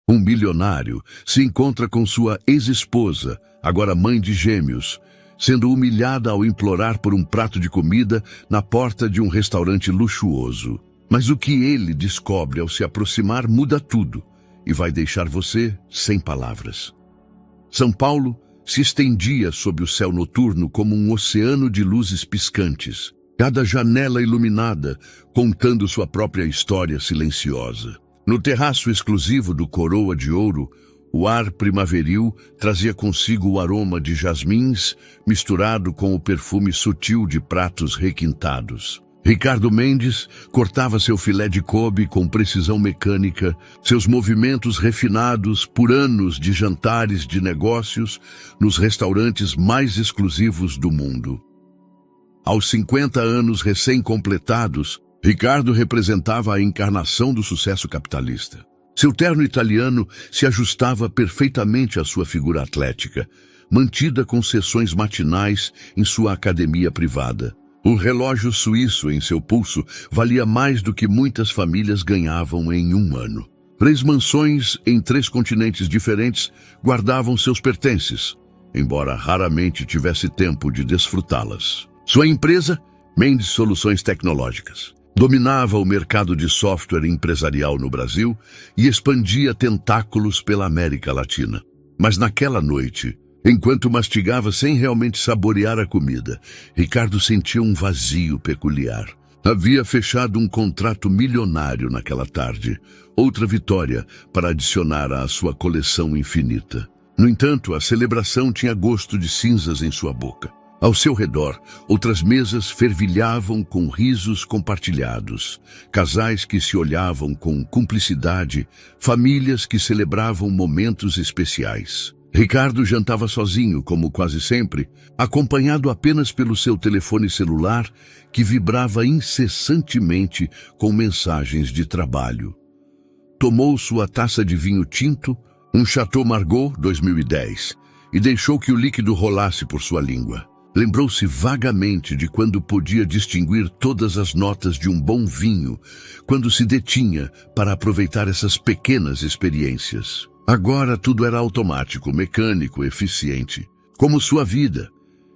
Um milionário se encontra com sua ex-esposa, agora mãe de gêmeos, sendo humilhada ao implorar por um prato de comida na porta de um restaurante luxuoso. Mas o que ele descobre ao se aproximar muda tudo e vai deixar você sem palavras. São Paulo se estendia sob o céu noturno como um oceano de luzes piscantes, cada janela iluminada, contando sua própria história silenciosa. No terraço exclusivo do Coroa de Ouro, o ar primaveril trazia consigo o aroma de jasmins misturado com o perfume sutil de pratos requintados. Ricardo Mendes cortava seu filé de Kobe com precisão mecânica, seus movimentos refinados por anos de jantares de negócios nos restaurantes mais exclusivos do mundo. Aos 50 anos recém-completados, Ricardo representava a encarnação do sucesso capitalista. Seu terno italiano se ajustava perfeitamente à sua figura atlética, mantida com sessões matinais em sua academia privada. O relógio suíço em seu pulso valia mais do que muitas famílias ganhavam em um ano. 3 mansões em 3 continentes diferentes guardavam seus pertences, embora raramente tivesse tempo de desfrutá-las. Sua empresa, Mendes Soluções Tecnológicas, dominava o mercado de software empresarial no Brasil e expandia tentáculos pela América Latina. Mas naquela noite, enquanto mastigava sem realmente saborear a comida, Ricardo sentia um vazio peculiar. Havia fechado um contrato milionário naquela tarde, outra vitória para adicionar à sua coleção infinita. No entanto, a celebração tinha gosto de cinzas em sua boca. Ao seu redor, outras mesas fervilhavam com risos compartilhados, casais que se olhavam com cumplicidade, famílias que celebravam momentos especiais. Ricardo jantava sozinho, como quase sempre, acompanhado apenas pelo seu telefone celular, que vibrava incessantemente com mensagens de trabalho. Tomou sua taça de vinho tinto, um Chateau Margaux 2010, e deixou que o líquido rolasse por sua língua. Lembrou-se vagamente de quando podia distinguir todas as notas de um bom vinho, quando se detinha para aproveitar essas pequenas experiências. Agora tudo era automático, mecânico, eficiente. Como sua vida.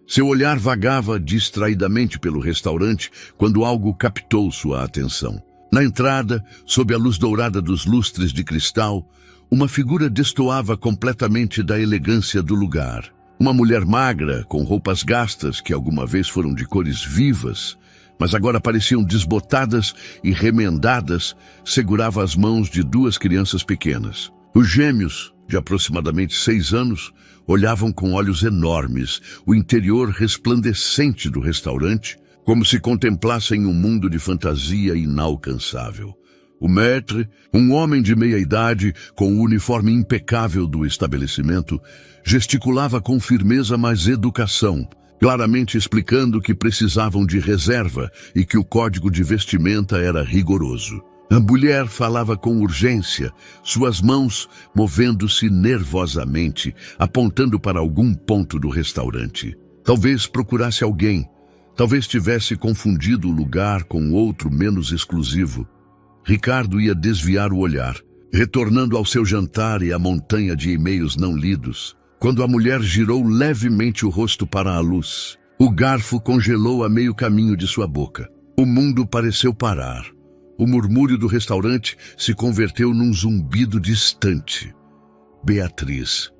Seu olhar vagava distraidamente pelo restaurante quando algo captou sua atenção. Na entrada, sob a luz dourada dos lustres de cristal, uma figura destoava completamente da elegância do lugar. Uma mulher magra, com roupas gastas que alguma vez foram de cores vivas, mas agora pareciam desbotadas e remendadas, segurava as mãos de 2 crianças pequenas. Os gêmeos, de aproximadamente 6 anos, olhavam com olhos enormes o interior resplandecente do restaurante, como se contemplassem um mundo de fantasia inalcançável. O maître, um homem de meia idade, com o uniforme impecável do estabelecimento, gesticulava com firmeza mas educação, claramente explicando que precisavam de reserva e que o código de vestimenta era rigoroso. A mulher falava com urgência, suas mãos movendo-se nervosamente, apontando para algum ponto do restaurante. Talvez procurasse alguém, talvez tivesse confundido o lugar com outro menos exclusivo. Ricardo ia desviar o olhar, retornando ao seu jantar e à montanha de e-mails não lidos, quando a mulher girou levemente o rosto para a luz. O garfo congelou a meio caminho de sua boca. O mundo pareceu parar. O murmúrio do restaurante se converteu num zumbido distante. Beatriz.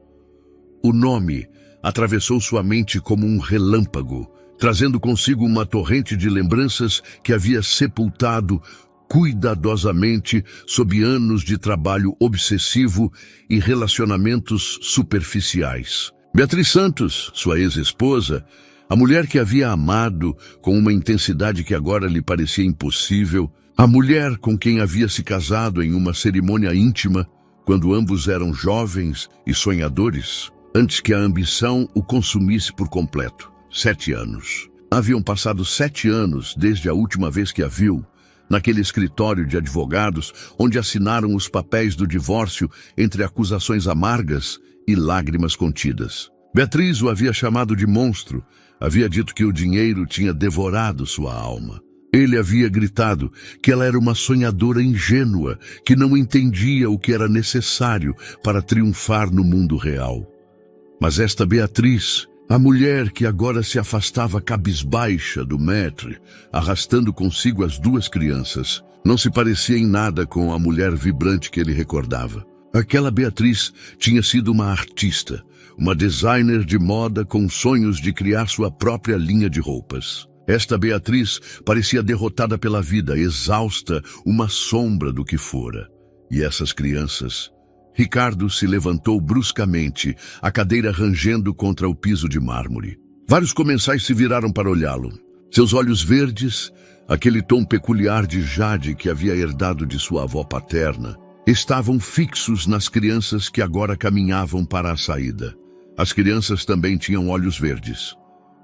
O nome atravessou sua mente como um relâmpago, trazendo consigo uma torrente de lembranças que havia sepultado cuidadosamente sob anos de trabalho obsessivo e relacionamentos superficiais. Beatriz Santos, sua ex-esposa, a mulher que havia amado com uma intensidade que agora lhe parecia impossível, a mulher com quem havia se casado em uma cerimônia íntima, quando ambos eram jovens e sonhadores, antes que a ambição o consumisse por completo. 7 anos. Haviam passado 7 anos desde a última vez que a viu, naquele escritório de advogados onde assinaram os papéis do divórcio entre acusações amargas e lágrimas contidas. Beatriz o havia chamado de monstro, havia dito que o dinheiro tinha devorado sua alma. Ele havia gritado que ela era uma sonhadora ingênua, que não entendia o que era necessário para triunfar no mundo real. Mas esta Beatriz, a mulher que agora se afastava cabisbaixa do maître, arrastando consigo as duas crianças, não se parecia em nada com a mulher vibrante que ele recordava. Aquela Beatriz tinha sido uma artista, uma designer de moda com sonhos de criar sua própria linha de roupas. Esta Beatriz parecia derrotada pela vida, exausta, uma sombra do que fora. E essas crianças? Ricardo se levantou bruscamente, a cadeira rangendo contra o piso de mármore. Vários comensais se viraram para olhá-lo. Seus olhos verdes, aquele tom peculiar de jade que havia herdado de sua avó paterna, estavam fixos nas crianças que agora caminhavam para a saída. As crianças também tinham olhos verdes.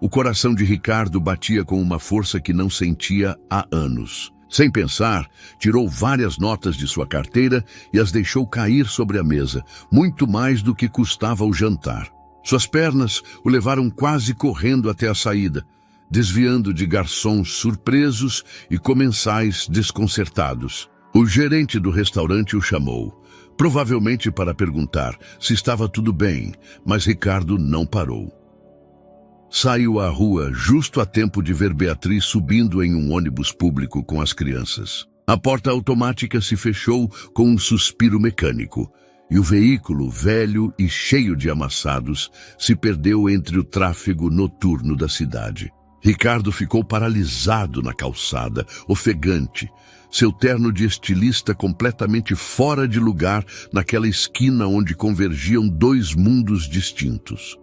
O coração de Ricardo batia com uma força que não sentia há anos. Sem pensar, tirou várias notas de sua carteira e as deixou cair sobre a mesa, muito mais do que custava o jantar. Suas pernas o levaram quase correndo até a saída, desviando de garçons surpresos e comensais desconcertados. O gerente do restaurante o chamou, provavelmente para perguntar se estava tudo bem, mas Ricardo não parou. Saiu à rua justo a tempo de ver Beatriz subindo em um ônibus público com as crianças. A porta automática se fechou com um suspiro mecânico, e o veículo, velho e cheio de amassados, se perdeu entre o tráfego noturno da cidade. Ricardo ficou paralisado na calçada, ofegante, seu terno de estilista completamente fora de lugar naquela esquina onde convergiam dois mundos distintos.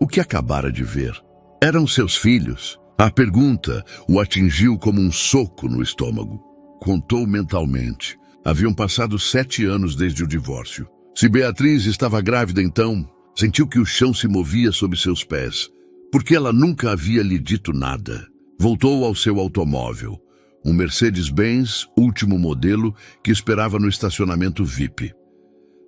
O que acabara de ver? Eram seus filhos? A pergunta o atingiu como um soco no estômago. Contou mentalmente. Haviam passado 7 anos desde o divórcio. Se Beatriz estava grávida então, sentiu que o chão se movia sob seus pés, porque ela nunca havia lhe dito nada. Voltou ao seu automóvel, um Mercedes-Benz último modelo que esperava no estacionamento VIP.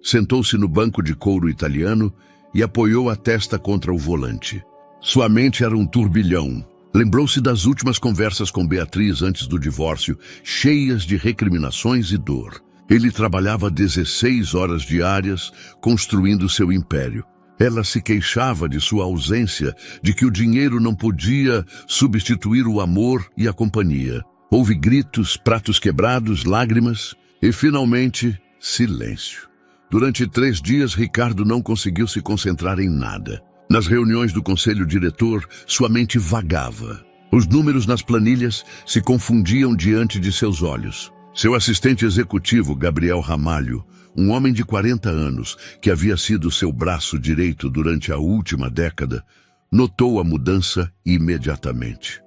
Sentou-se no banco de couro italiano e apoiou a testa contra o volante. Sua mente era um turbilhão. Lembrou-se das últimas conversas com Beatriz antes do divórcio, cheias de recriminações e dor. Ele trabalhava 16 horas diárias, construindo seu império. Ela se queixava de sua ausência, de que o dinheiro não podia substituir o amor e a companhia. Houve gritos, pratos quebrados, lágrimas e, finalmente, silêncio. Durante 3 dias, Ricardo não conseguiu se concentrar em nada. Nas reuniões do conselho diretor, sua mente vagava. Os números nas planilhas se confundiam diante de seus olhos. Seu assistente executivo, Gabriel Ramalho, um homem de 40 anos, que havia sido seu braço direito durante a última década, notou a mudança imediatamente.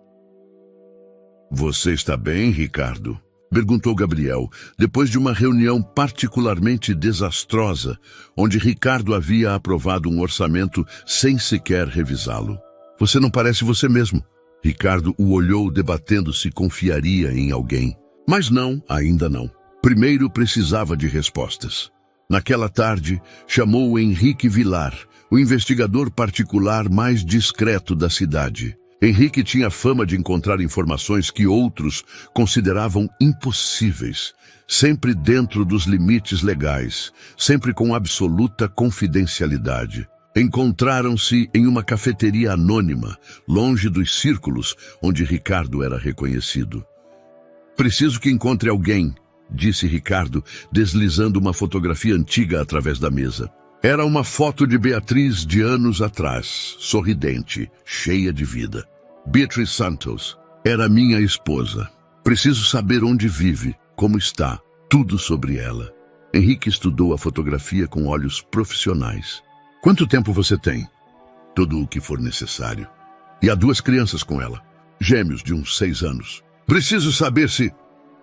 "Você está bem, Ricardo?" perguntou Gabriel, depois de uma reunião particularmente desastrosa, onde Ricardo havia aprovado um orçamento sem sequer revisá-lo. "Você não parece você mesmo." Ricardo o olhou debatendo se confiaria em alguém. Mas não, ainda não. Primeiro precisava de respostas. Naquela tarde, chamou Henrique Vilar, o investigador particular mais discreto da cidade. Henrique tinha fama de encontrar informações que outros consideravam impossíveis, sempre dentro dos limites legais, sempre com absoluta confidencialidade. Encontraram-se em uma cafeteria anônima, longe dos círculos onde Ricardo era reconhecido. "Preciso que encontre alguém", disse Ricardo, deslizando uma fotografia antiga através da mesa. Era uma foto de Beatriz de anos atrás, sorridente, cheia de vida. "Beatriz Santos era minha esposa. Preciso saber onde vive, como está, tudo sobre ela." Henrique estudou a fotografia com olhos profissionais. "Quanto tempo você tem?" "Tudo o que for necessário." "E há 2 crianças com ela, gêmeos de uns 6 anos. Preciso saber se..."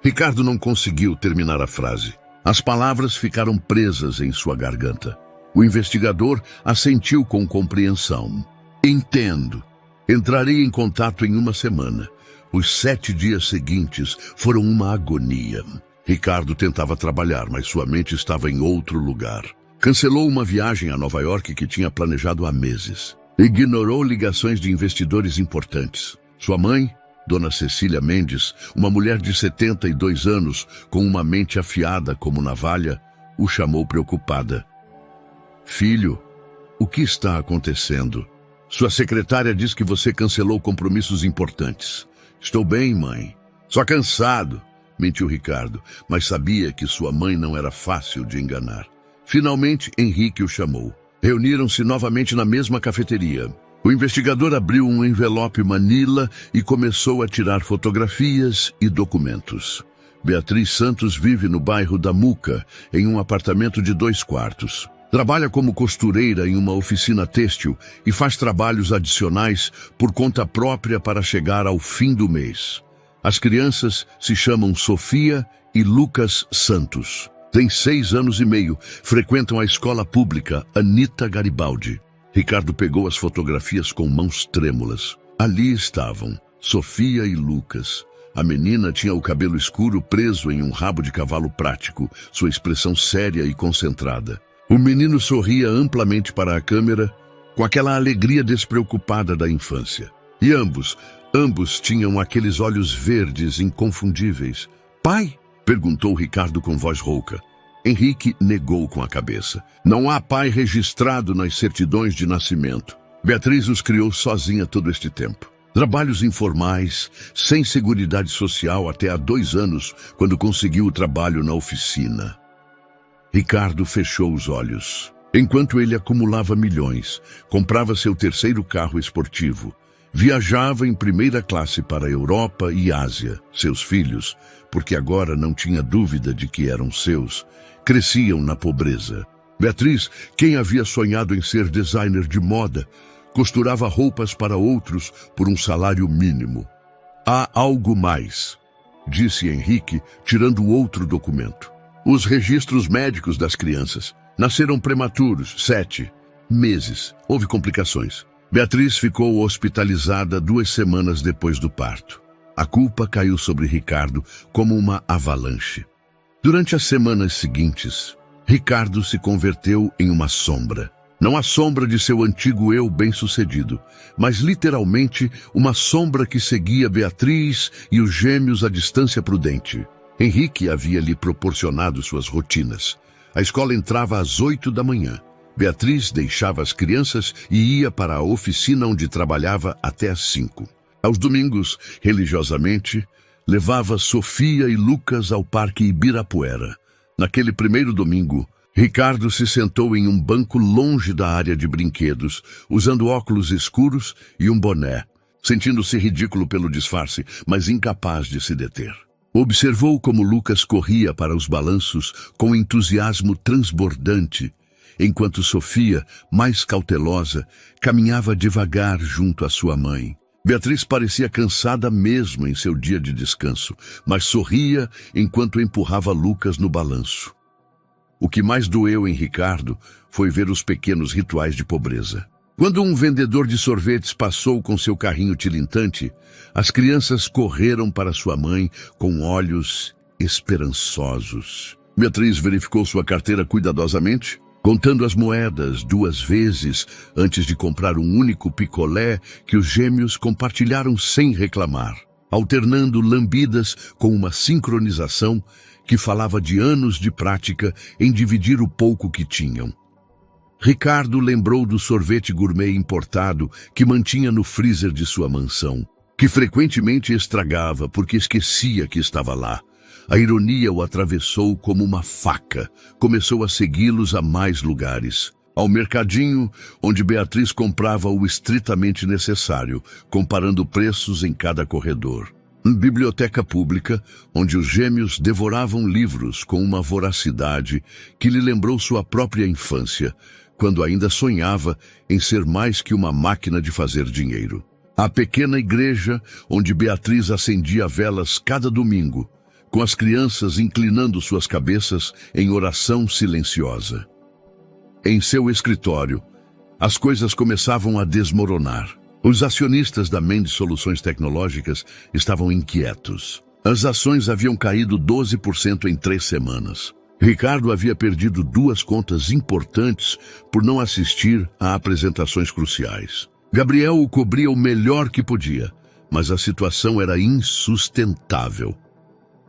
Ricardo não conseguiu terminar a frase. As palavras ficaram presas em sua garganta. O investigador assentiu com compreensão. "Entendo. Entrarei em contato em 1 semana. Os 7 dias seguintes foram uma agonia." Ricardo tentava trabalhar, mas sua mente estava em outro lugar. Cancelou uma viagem a Nova York que tinha planejado há meses. Ignorou ligações de investidores importantes. Sua mãe, Dona Cecília Mendes, uma mulher de 72 anos, com uma mente afiada como navalha, o chamou preocupada. Filho, o que está acontecendo? Sua secretária diz que você cancelou compromissos importantes. Estou bem, mãe. Só cansado, mentiu Ricardo, mas sabia que sua mãe não era fácil de enganar. Finalmente, Henrique o chamou. Reuniram-se novamente na mesma cafeteria. O investigador abriu um envelope manila e começou a tirar fotografias e documentos. Beatriz Santos vive no bairro da Muca, em um apartamento de 2 quartos. Trabalha como costureira em uma oficina têxtil e faz trabalhos adicionais por conta própria para chegar ao fim do mês. As crianças se chamam Sofia e Lucas Santos. Têm 6 anos e meio, frequentam a escola pública Anita Garibaldi. Ricardo pegou as fotografias com mãos trêmulas. Ali estavam Sofia e Lucas. A menina tinha o cabelo escuro preso em um rabo de cavalo prático, sua expressão séria e concentrada. O menino sorria amplamente para a câmera, com aquela alegria despreocupada da infância. E ambos tinham aqueles olhos verdes inconfundíveis. Pai? Perguntou Ricardo com voz rouca. Henrique negou com a cabeça. Não há pai registrado nas certidões de nascimento. Beatriz os criou sozinha todo este tempo. Trabalhos informais, sem seguridade social até há 2 anos, quando conseguiu o trabalho na oficina. Ricardo fechou os olhos. Enquanto ele acumulava milhões, comprava seu 3º carro esportivo, viajava em primeira classe para a Europa e Ásia. Seus filhos, porque agora não tinha dúvida de que eram seus, cresciam na pobreza. Beatriz, quem havia sonhado em ser designer de moda, costurava roupas para outros por um salário mínimo. Há algo mais, disse Henrique, tirando outro documento. Os registros médicos das crianças. Nasceram prematuros, 7 meses. Houve complicações. Beatriz ficou hospitalizada 2 semanas depois do parto. A culpa caiu sobre Ricardo como uma avalanche. Durante as semanas seguintes, Ricardo se converteu em uma sombra. Não a sombra de seu antigo eu bem-sucedido, mas literalmente uma sombra que seguia Beatriz e os gêmeos à distância prudente. Henrique havia lhe proporcionado suas rotinas. A escola entrava às 8 da manhã. Beatriz deixava as crianças e ia para a oficina onde trabalhava até às 5. Aos domingos, religiosamente, levava Sofia e Lucas ao Parque Ibirapuera. Naquele primeiro domingo, Ricardo se sentou em um banco longe da área de brinquedos, usando óculos escuros e um boné, sentindo-se ridículo pelo disfarce, mas incapaz de se deter. Observou como Lucas corria para os balanços com entusiasmo transbordante, enquanto Sofia, mais cautelosa, caminhava devagar junto à sua mãe. Beatriz parecia cansada mesmo em seu dia de descanso, mas sorria enquanto empurrava Lucas no balanço. O que mais doeu em Ricardo foi ver os pequenos rituais de pobreza. Quando um vendedor de sorvetes passou com seu carrinho tilintante, as crianças correram para sua mãe com olhos esperançosos. Beatriz verificou sua carteira cuidadosamente, contando as moedas 2 vezes antes de comprar um único picolé que os gêmeos compartilharam sem reclamar, alternando lambidas com uma sincronização que falava de anos de prática em dividir o pouco que tinham. Ricardo lembrou do sorvete gourmet importado que mantinha no freezer de sua mansão, que frequentemente estragava porque esquecia que estava lá. A ironia o atravessou como uma faca. Começou a segui-los a mais lugares. Ao mercadinho, onde Beatriz comprava o estritamente necessário, comparando preços em cada corredor. Biblioteca pública, onde os gêmeos devoravam livros com uma voracidade que lhe lembrou sua própria infância, quando ainda sonhava em ser mais que uma máquina de fazer dinheiro. A pequena igreja, onde Beatriz acendia velas cada domingo, com as crianças inclinando suas cabeças em oração silenciosa. Em seu escritório, as coisas começavam a desmoronar. Os acionistas da Mendes Soluções Tecnológicas estavam inquietos. As ações haviam caído 12% em 3 semanas. Ricardo havia perdido 2 contas importantes por não assistir a apresentações cruciais. Gabriel o cobria o melhor que podia, mas a situação era insustentável.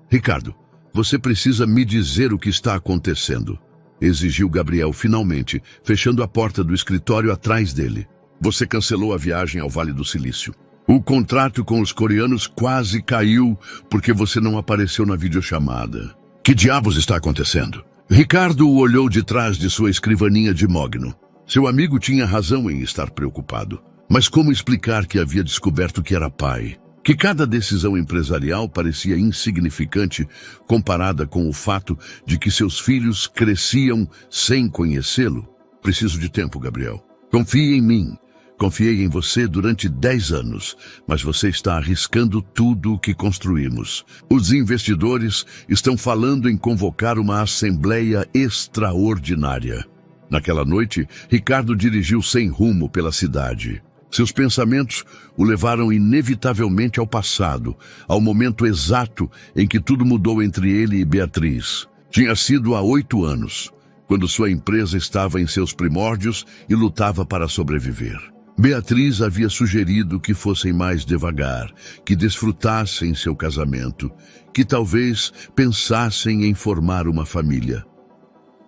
Ricardo, você precisa me dizer o que está acontecendo, exigiu Gabriel finalmente, fechando a porta do escritório atrás dele. Você cancelou a viagem ao Vale do Silício. O contrato com os coreanos quase caiu porque você não apareceu na videochamada. Que diabos está acontecendo? Ricardo o olhou de trás de sua escrivaninha de mogno. Seu amigo tinha razão em estar preocupado. Mas como explicar que havia descoberto que era pai? Que cada decisão empresarial parecia insignificante comparada com o fato de que seus filhos cresciam sem conhecê-lo? Preciso de tempo, Gabriel. Confie em mim. Confiei em você durante 10 anos, mas você está arriscando tudo o que construímos. Os investidores estão falando em convocar uma assembleia extraordinária. Naquela noite, Ricardo dirigiu sem rumo pela cidade. Seus pensamentos o levaram inevitavelmente ao passado, ao momento exato em que tudo mudou entre ele e Beatriz. Tinha sido há 8 anos, quando sua empresa estava em seus primórdios e lutava para sobreviver. Beatriz havia sugerido que fossem mais devagar, que desfrutassem seu casamento, que talvez pensassem em formar uma família.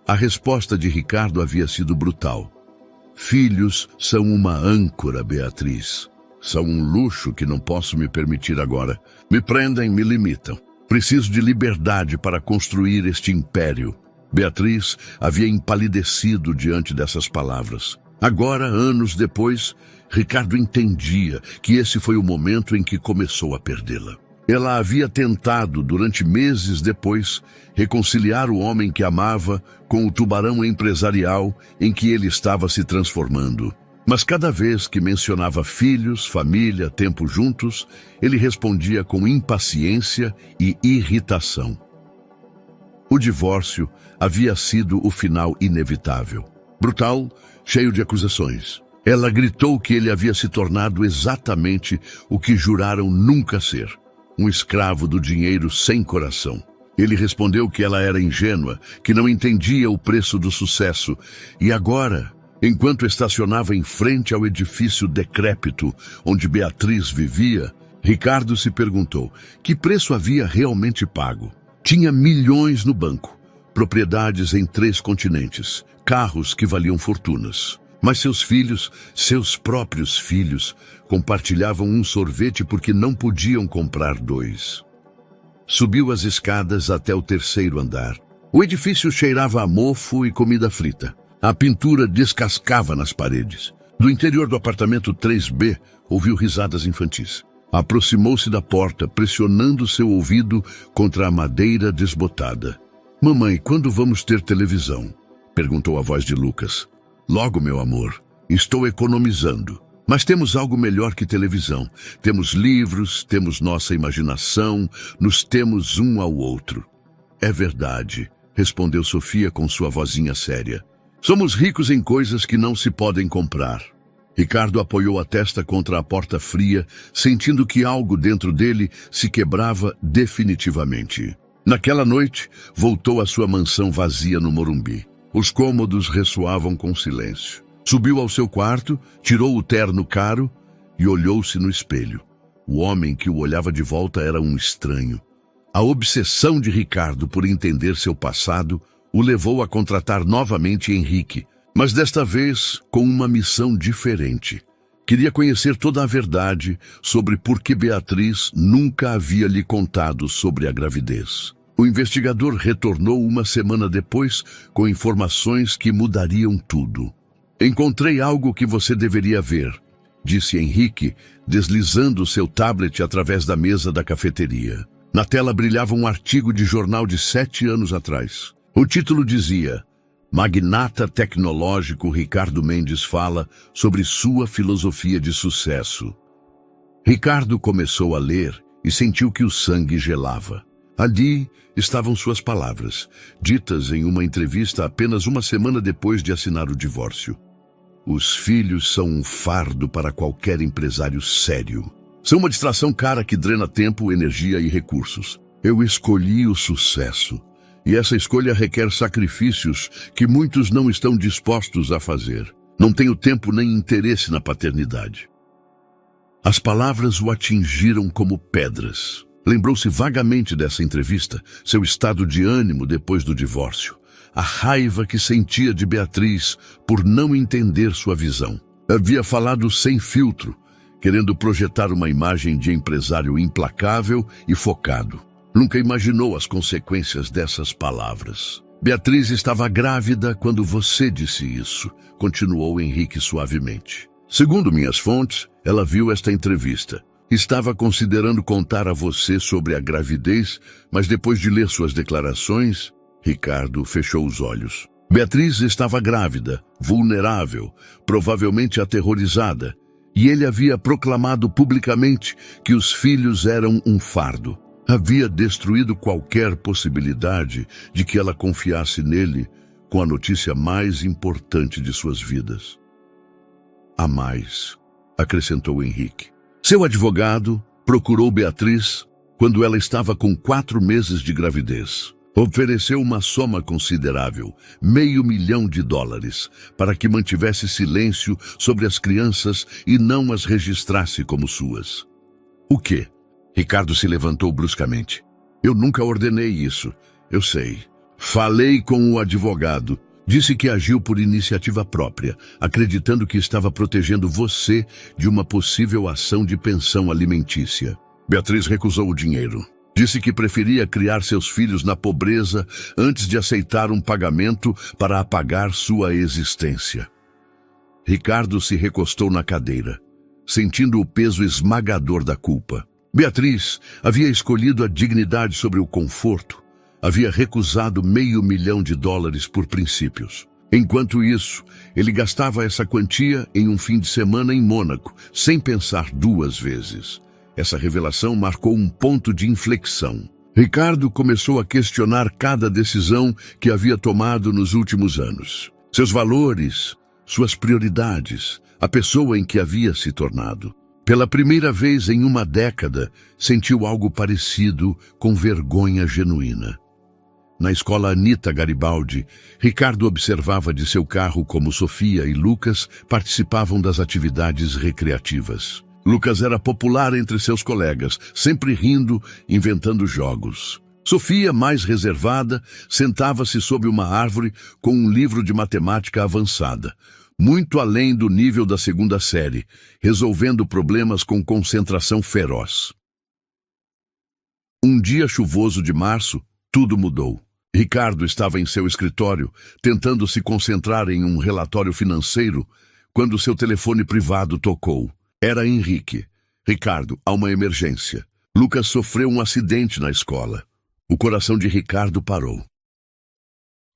A resposta de Ricardo havia sido brutal. Filhos são uma âncora, Beatriz. São um luxo que não posso me permitir agora. Me prendem, me limitam. Preciso de liberdade para construir este império. Beatriz havia empalidecido diante dessas palavras. Agora, anos depois, Ricardo entendia que esse foi o momento em que começou a perdê-la. Ela havia tentado, durante meses depois, reconciliar o homem que amava com o tubarão empresarial em que ele estava se transformando. Mas cada vez que mencionava filhos, família, tempo juntos, ele respondia com impaciência e irritação. O divórcio havia sido o final inevitável. Brutal, cheio de acusações. Ela gritou que ele havia se tornado exatamente o que juraram nunca ser. Um escravo do dinheiro sem coração. Ele respondeu que ela era ingênua, que não entendia o preço do sucesso. E agora, enquanto estacionava em frente ao edifício decrépito onde Beatriz vivia, Ricardo se perguntou que preço havia realmente pago. Tinha milhões no banco, propriedades em 3 continentes, carros que valiam fortunas. Mas seus filhos, seus próprios filhos, compartilhavam um sorvete porque não podiam comprar 2. Subiu as escadas até o 3º andar. O edifício cheirava a mofo e comida frita. A pintura descascava nas paredes. Do interior do apartamento 3B, ouviu risadas infantis. Aproximou-se da porta, pressionando seu ouvido contra a madeira desbotada. Mamãe, quando vamos ter televisão? Perguntou a voz de Lucas. Logo, meu amor. Estou economizando. Mas temos algo melhor que televisão. Temos livros, temos nossa imaginação, nos temos um ao outro. É verdade, respondeu Sofia com sua vozinha séria. Somos ricos em coisas que não se podem comprar. Ricardo apoiou a testa contra a porta fria, sentindo que algo dentro dele se quebrava definitivamente. Naquela noite, voltou à sua mansão vazia no Morumbi. Os cômodos ressoavam com silêncio. Subiu ao seu quarto, tirou o terno caro e olhou-se no espelho. O homem que o olhava de volta era um estranho. A obsessão de Ricardo por entender seu passado o levou a contratar novamente Henrique, mas desta vez com uma missão diferente. Queria conhecer toda a verdade sobre por que Beatriz nunca havia lhe contado sobre a gravidez. O investigador retornou uma semana depois com informações que mudariam tudo. Encontrei algo que você deveria ver, disse Henrique, deslizando seu tablet através da mesa da cafeteria. Na tela brilhava um artigo de jornal de 7 anos atrás. O título dizia: Magnata tecnológico Ricardo Mendes fala sobre sua filosofia de sucesso. Ricardo começou a ler e sentiu que o sangue gelava. Ali estavam suas palavras, ditas em uma entrevista apenas uma semana depois de assinar o divórcio. Os filhos são um fardo para qualquer empresário sério. São uma distração cara que drena tempo, energia e recursos. Eu escolhi o sucesso, e essa escolha requer sacrifícios que muitos não estão dispostos a fazer. Não tenho tempo nem interesse na paternidade. As palavras o atingiram como pedras. Lembrou-se vagamente dessa entrevista, seu estado de ânimo depois do divórcio, a raiva que sentia de Beatriz por não entender sua visão. Havia falado sem filtro, querendo projetar uma imagem de empresário implacável e focado. Nunca imaginou as consequências dessas palavras. Beatriz estava grávida quando você disse isso, continuou Henrique suavemente. Segundo minhas fontes, ela viu esta entrevista. Estava considerando contar a você sobre a gravidez, mas depois de ler suas declarações, Ricardo fechou os olhos. Beatriz estava grávida, vulnerável, provavelmente aterrorizada, e ele havia proclamado publicamente que os filhos eram um fardo. Havia destruído qualquer possibilidade de que ela confiasse nele com a notícia mais importante de suas vidas. A mais, acrescentou Henrique. Seu advogado procurou Beatriz quando ela estava com 4 meses de gravidez. Ofereceu uma soma considerável, $500 mil, para que mantivesse silêncio sobre as crianças e não as registrasse como suas. O quê? Ricardo se levantou bruscamente. Eu nunca ordenei isso. Eu sei. Falei com o advogado. Disse que agiu por iniciativa própria, acreditando que estava protegendo você de uma possível ação de pensão alimentícia. Beatriz recusou o dinheiro. Disse que preferia criar seus filhos na pobreza antes de aceitar um pagamento para apagar sua existência. Ricardo se recostou na cadeira, sentindo o peso esmagador da culpa. Beatriz havia escolhido a dignidade sobre o conforto. Havia recusado $500 mil por princípios. Enquanto isso, ele gastava essa quantia em um fim de semana em Mônaco, sem pensar 2 vezes. Essa revelação marcou um ponto de inflexão. Ricardo começou a questionar cada decisão que havia tomado nos últimos anos. Seus valores, suas prioridades, a pessoa em que havia se tornado. Pela primeira vez em uma década, sentiu algo parecido com vergonha genuína. Na escola Anita Garibaldi, Ricardo observava de seu carro como Sofia e Lucas participavam das atividades recreativas. Lucas era popular entre seus colegas, sempre rindo, inventando jogos. Sofia, mais reservada, sentava-se sob uma árvore com um livro de matemática avançada, muito além do nível da 2ª série, resolvendo problemas com concentração feroz. Um dia chuvoso de março, tudo mudou. Ricardo estava em seu escritório, tentando se concentrar em um relatório financeiro, quando seu telefone privado tocou. Era Henrique. Ricardo, há uma emergência. Lucas sofreu um acidente na escola. O coração de Ricardo parou.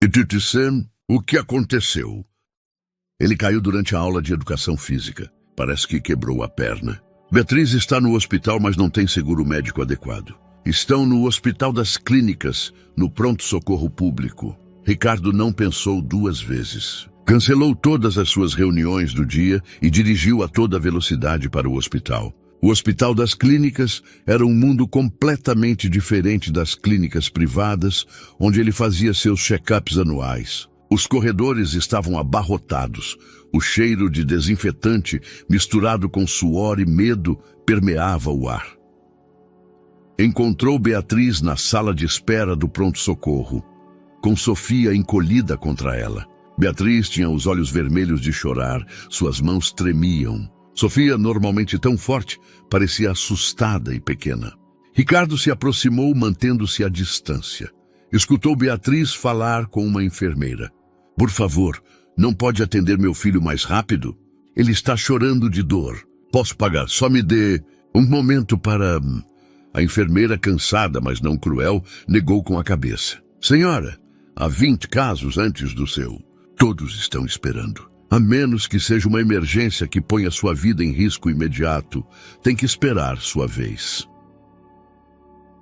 Titisen, o que aconteceu? Ele caiu durante a aula de educação física. Parece que quebrou a perna. Beatriz está no hospital, mas não tem seguro médico adequado. Estão no Hospital das Clínicas, no pronto-socorro público. Ricardo não pensou 2 vezes. Cancelou todas as suas reuniões do dia e dirigiu a toda velocidade para o hospital. O Hospital das Clínicas era um mundo completamente diferente das clínicas privadas, onde ele fazia seus check-ups anuais. Os corredores estavam abarrotados. O cheiro de desinfetante, misturado com suor e medo, permeava o ar. Encontrou Beatriz na sala de espera do pronto-socorro, com Sofia encolhida contra ela. Beatriz tinha os olhos vermelhos de chorar, suas mãos tremiam. Sofia, normalmente tão forte, parecia assustada e pequena. Ricardo se aproximou, mantendo-se à distância. Escutou Beatriz falar com uma enfermeira. Por favor, não pode atender meu filho mais rápido? Ele está chorando de dor. Posso pagar, só me dê um momento para... A enfermeira, cansada, mas não cruel, negou com a cabeça. Senhora, há 20 casos antes do seu. Todos estão esperando. A menos que seja uma emergência que ponha sua vida em risco imediato, tem que esperar sua vez.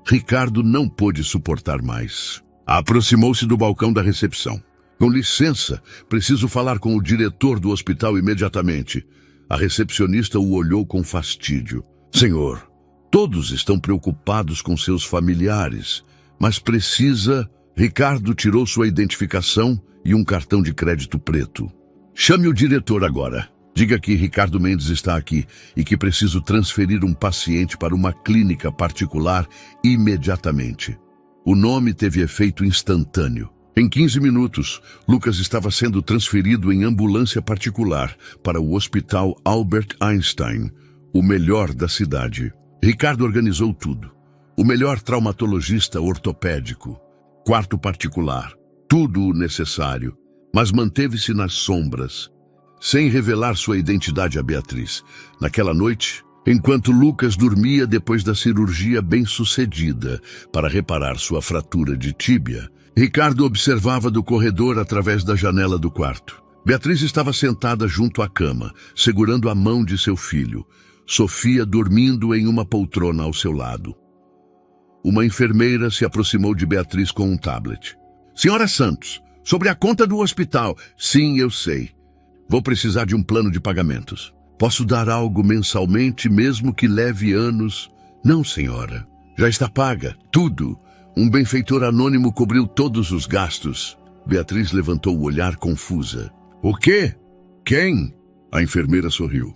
Ricardo não pôde suportar mais. Aproximou-se do balcão da recepção. Com licença, preciso falar com o diretor do hospital imediatamente. A recepcionista o olhou com fastídio. Senhor, todos estão preocupados com seus familiares, mas precisa... Ricardo tirou sua identificação e um cartão de crédito preto. Chame o diretor agora. Diga que Ricardo Mendes está aqui e que preciso transferir um paciente para uma clínica particular imediatamente. O nome teve efeito instantâneo. Em 15 minutos, Lucas estava sendo transferido em ambulância particular para o Hospital Albert Einstein, o melhor da cidade. Ricardo organizou tudo. O melhor traumatologista ortopédico, quarto particular, tudo o necessário, mas manteve-se nas sombras, sem revelar sua identidade a Beatriz. Naquela noite, enquanto Lucas dormia depois da cirurgia bem-sucedida para reparar sua fratura de tíbia, Ricardo observava do corredor através da janela do quarto. Beatriz estava sentada junto à cama, segurando a mão de seu filho, Sofia dormindo em uma poltrona ao seu lado. Uma enfermeira se aproximou de Beatriz com um tablet. Senhora Santos, sobre a conta do hospital. Sim, eu sei. Vou precisar de um plano de pagamentos. Posso dar algo mensalmente, mesmo que leve anos? Não, senhora. Já está paga. Tudo. Um benfeitor anônimo cobriu todos os gastos. Beatriz levantou o olhar confusa. O quê? Quem? A enfermeira sorriu.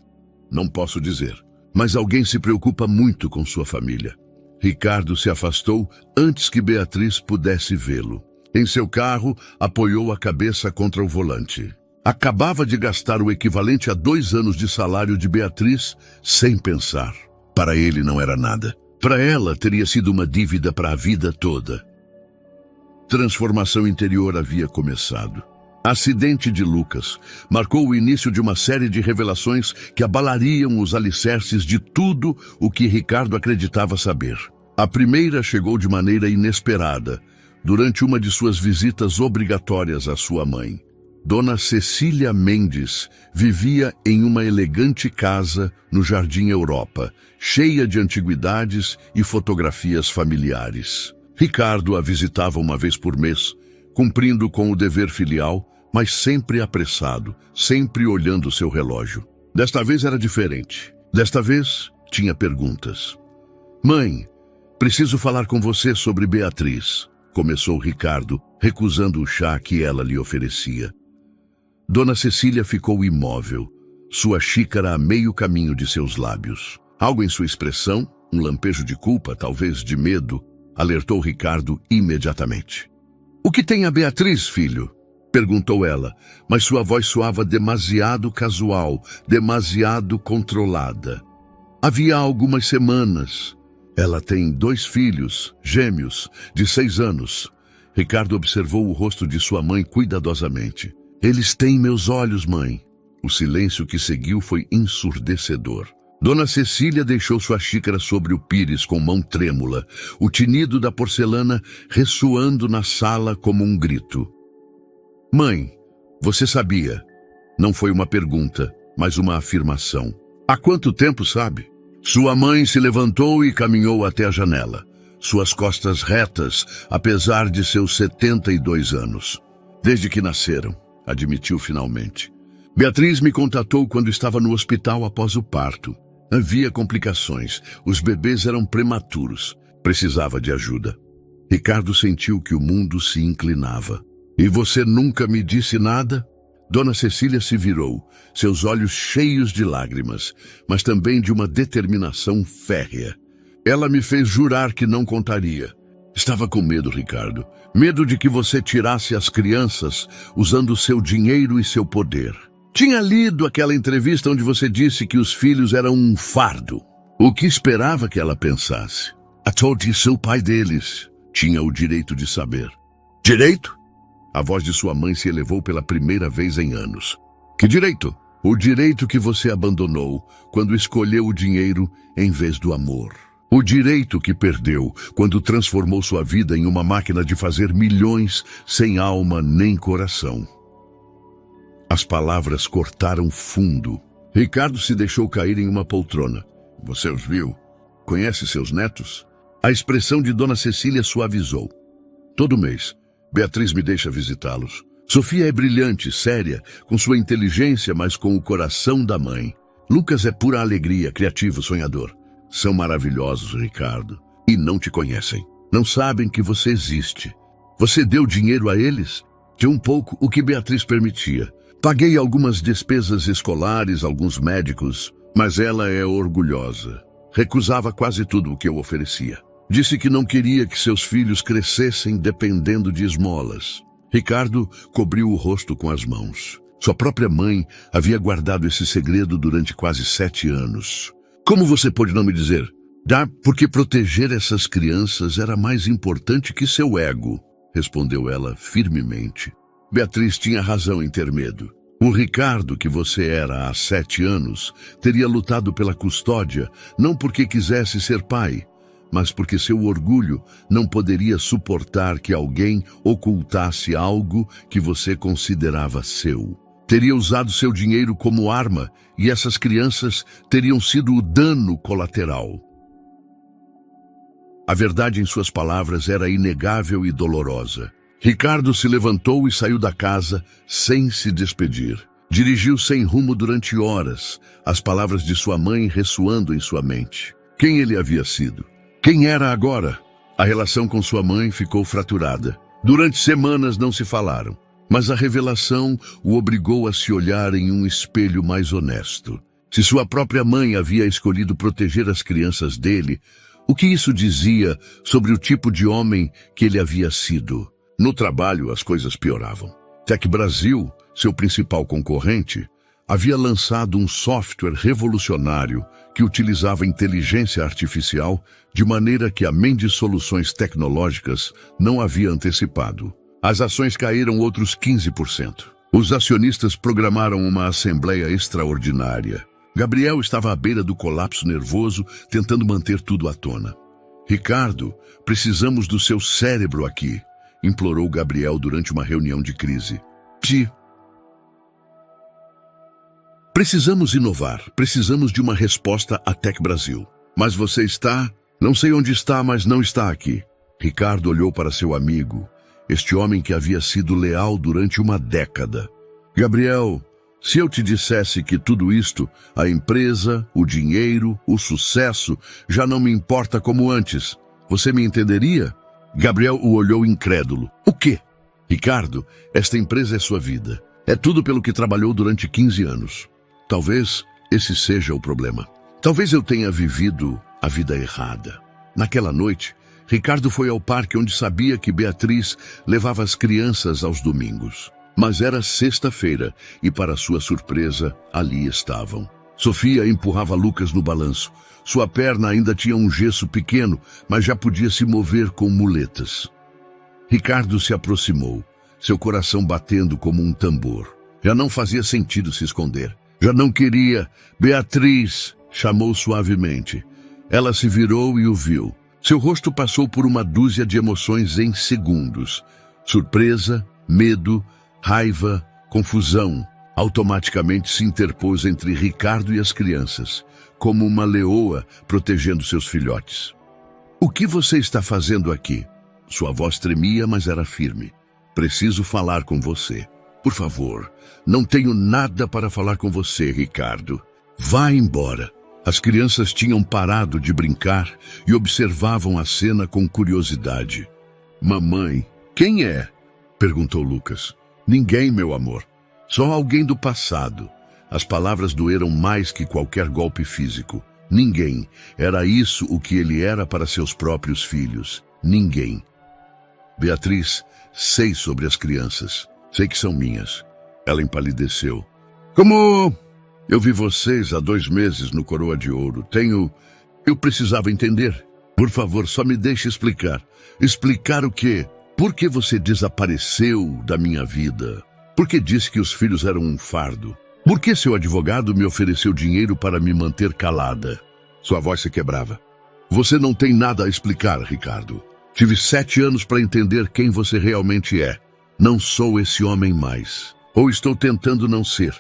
Não posso dizer, mas alguém se preocupa muito com sua família. Ricardo se afastou antes que Beatriz pudesse vê-lo. Em seu carro, apoiou a cabeça contra o volante. Acabava de gastar o equivalente a 2 anos de salário de Beatriz sem pensar. Para ele não era nada. Para ela, teria sido uma dívida para a vida toda. Transformação interior havia começado. Acidente de Lucas marcou o início de uma série de revelações que abalariam os alicerces de tudo o que Ricardo acreditava saber. A primeira chegou de maneira inesperada, durante uma de suas visitas obrigatórias à sua mãe. Dona Cecília Mendes vivia em uma elegante casa no Jardim Europa, cheia de antiguidades e fotografias familiares. Ricardo a visitava uma vez por mês, cumprindo com o dever filial, mas sempre apressado, sempre olhando seu relógio. Desta vez era diferente. Desta vez tinha perguntas. Mãe, preciso falar com você sobre Beatriz, começou Ricardo, recusando o chá que ela lhe oferecia. Dona Cecília ficou imóvel, sua xícara a meio caminho de seus lábios. Algo em sua expressão, um lampejo de culpa, talvez de medo, alertou Ricardo imediatamente. O que tem a Beatriz, filho? Perguntou ela, mas sua voz soava demasiado casual, demasiado controlada. Havia algumas semanas. Ela tem 2 filhos, gêmeos, de 6 anos. Ricardo observou o rosto de sua mãe cuidadosamente. Eles têm meus olhos, mãe. O silêncio que seguiu foi ensurdecedor. Dona Cecília deixou sua xícara sobre o pires com mão trêmula, o tinido da porcelana ressoando na sala como um grito. Mãe, você sabia? Não foi uma pergunta, mas uma afirmação. Há quanto tempo sabe? Sua mãe se levantou e caminhou até a janela, suas costas retas, apesar de seus 72 anos. Desde que nasceram, admitiu finalmente. Beatriz me contatou quando estava no hospital após o parto. Havia complicações, os bebês eram prematuros, precisava de ajuda. Ricardo sentiu que o mundo se inclinava. E você nunca me disse nada? Dona Cecília se virou, seus olhos cheios de lágrimas, mas também de uma determinação férrea. Ela me fez jurar que não contaria. Estava com medo, Ricardo. Medo de que você tirasse as crianças usando seu dinheiro e seu poder. Tinha lido aquela entrevista onde você disse que os filhos eram um fardo. O que esperava que ela pensasse? A Todd e seu pai deles tinha o direito de saber. Direito? A voz de sua mãe se elevou pela primeira vez em anos. Que direito? O direito que você abandonou quando escolheu o dinheiro em vez do amor. O direito que perdeu quando transformou sua vida em uma máquina de fazer milhões sem alma nem coração. As palavras cortaram fundo. Ricardo se deixou cair em uma poltrona. Você os viu? Conhece seus netos? A expressão de Dona Cecília suavizou. Todo mês, Beatriz me deixa visitá-los. Sofia é brilhante, séria, com sua inteligência, mas com o coração da mãe. Lucas é pura alegria, criativo, sonhador. São maravilhosos, Ricardo, e não te conhecem. Não sabem que você existe. Você deu dinheiro a eles? De um pouco o que Beatriz permitia, Paguei algumas despesas escolares, alguns médicos, mas ela é orgulhosa. Recusava quase tudo o que eu oferecia. Disse que não queria que seus filhos crescessem dependendo de esmolas. Ricardo cobriu o rosto com as mãos. Sua própria mãe havia guardado esse segredo durante quase 7 anos. Como você pode não me dizer? Porque proteger essas crianças era mais importante que seu ego, respondeu ela firmemente. Beatriz tinha razão em ter medo. O Ricardo que você era há 7 anos teria lutado pela custódia, não porque quisesse ser pai, mas porque seu orgulho não poderia suportar que alguém ocultasse algo que você considerava seu. Teria usado seu dinheiro como arma e essas crianças teriam sido o dano colateral. A verdade em suas palavras era inegável e dolorosa. Ricardo se levantou e saiu da casa sem se despedir. Dirigiu sem rumo durante horas, as palavras de sua mãe ressoando em sua mente. Quem ele havia sido? Quem era agora? A relação com sua mãe ficou fraturada. Durante semanas não se falaram, mas a revelação o obrigou a se olhar em um espelho mais honesto. Se sua própria mãe havia escolhido proteger as crianças dele, o que isso dizia sobre o tipo de homem que ele havia sido? No trabalho, as coisas pioravam. Tech Brasil, seu principal concorrente, havia lançado um software revolucionário que utilizava inteligência artificial de maneira que a Mendes Soluções Tecnológicas não havia antecipado. As ações caíram outros 15%. Os acionistas programaram uma assembleia extraordinária. Gabriel estava à beira do colapso nervoso, tentando manter tudo à tona. Ricardo, precisamos do seu cérebro aqui, implorou Gabriel durante uma reunião de crise. Precisamos inovar, precisamos de uma resposta à Tech Brasil. Mas você está... Não sei onde está, mas não está aqui. Ricardo olhou para seu amigo, este homem que havia sido leal durante uma década. Gabriel, se eu te dissesse que tudo isto, a empresa, o dinheiro, o sucesso, já não me importa como antes, você me entenderia? Gabriel o olhou incrédulo. O quê? Ricardo, esta empresa é sua vida. É tudo pelo que trabalhou durante 15 anos. Talvez esse seja o problema. Talvez eu tenha vivido a vida errada. Naquela noite, Ricardo foi ao parque onde sabia que Beatriz levava as crianças aos domingos. Mas era sexta-feira e, para sua surpresa, ali estavam. Sofia empurrava Lucas no balanço. Sua perna ainda tinha um gesso pequeno, mas já podia se mover com muletas. Ricardo se aproximou, seu coração batendo como um tambor. Já não fazia sentido se esconder. Já não queria. Beatriz, chamou suavemente. Ela se virou e o viu. Seu rosto passou por uma dúzia de emoções em segundos. Surpresa, medo, raiva, confusão. Automaticamente se interpôs entre Ricardo e as crianças, como uma leoa protegendo seus filhotes. O que você está fazendo aqui? Sua voz tremia, mas era firme. Preciso falar com você. Por favor, não tenho nada para falar com você, Ricardo. Vá embora. As crianças tinham parado de brincar e observavam a cena com curiosidade. Mamãe, quem é? Perguntou Lucas. Ninguém, meu amor. Só alguém do passado. As palavras doeram mais que qualquer golpe físico. Ninguém. Era isso o que ele era para seus próprios filhos. Ninguém. Beatriz, sei sobre as crianças. Sei que são minhas. Ela empalideceu. Como... Eu vi vocês há 2 meses no Coroa de Ouro. Eu precisava entender. Por favor, só me deixe explicar. Explicar o quê? Por que você desapareceu da minha vida? Por que disse que os filhos eram um fardo? Por que seu advogado me ofereceu dinheiro para me manter calada? Sua voz se quebrava. Você não tem nada a explicar, Ricardo. Tive 7 anos para entender quem você realmente é. Não sou esse homem mais. Ou estou tentando não ser.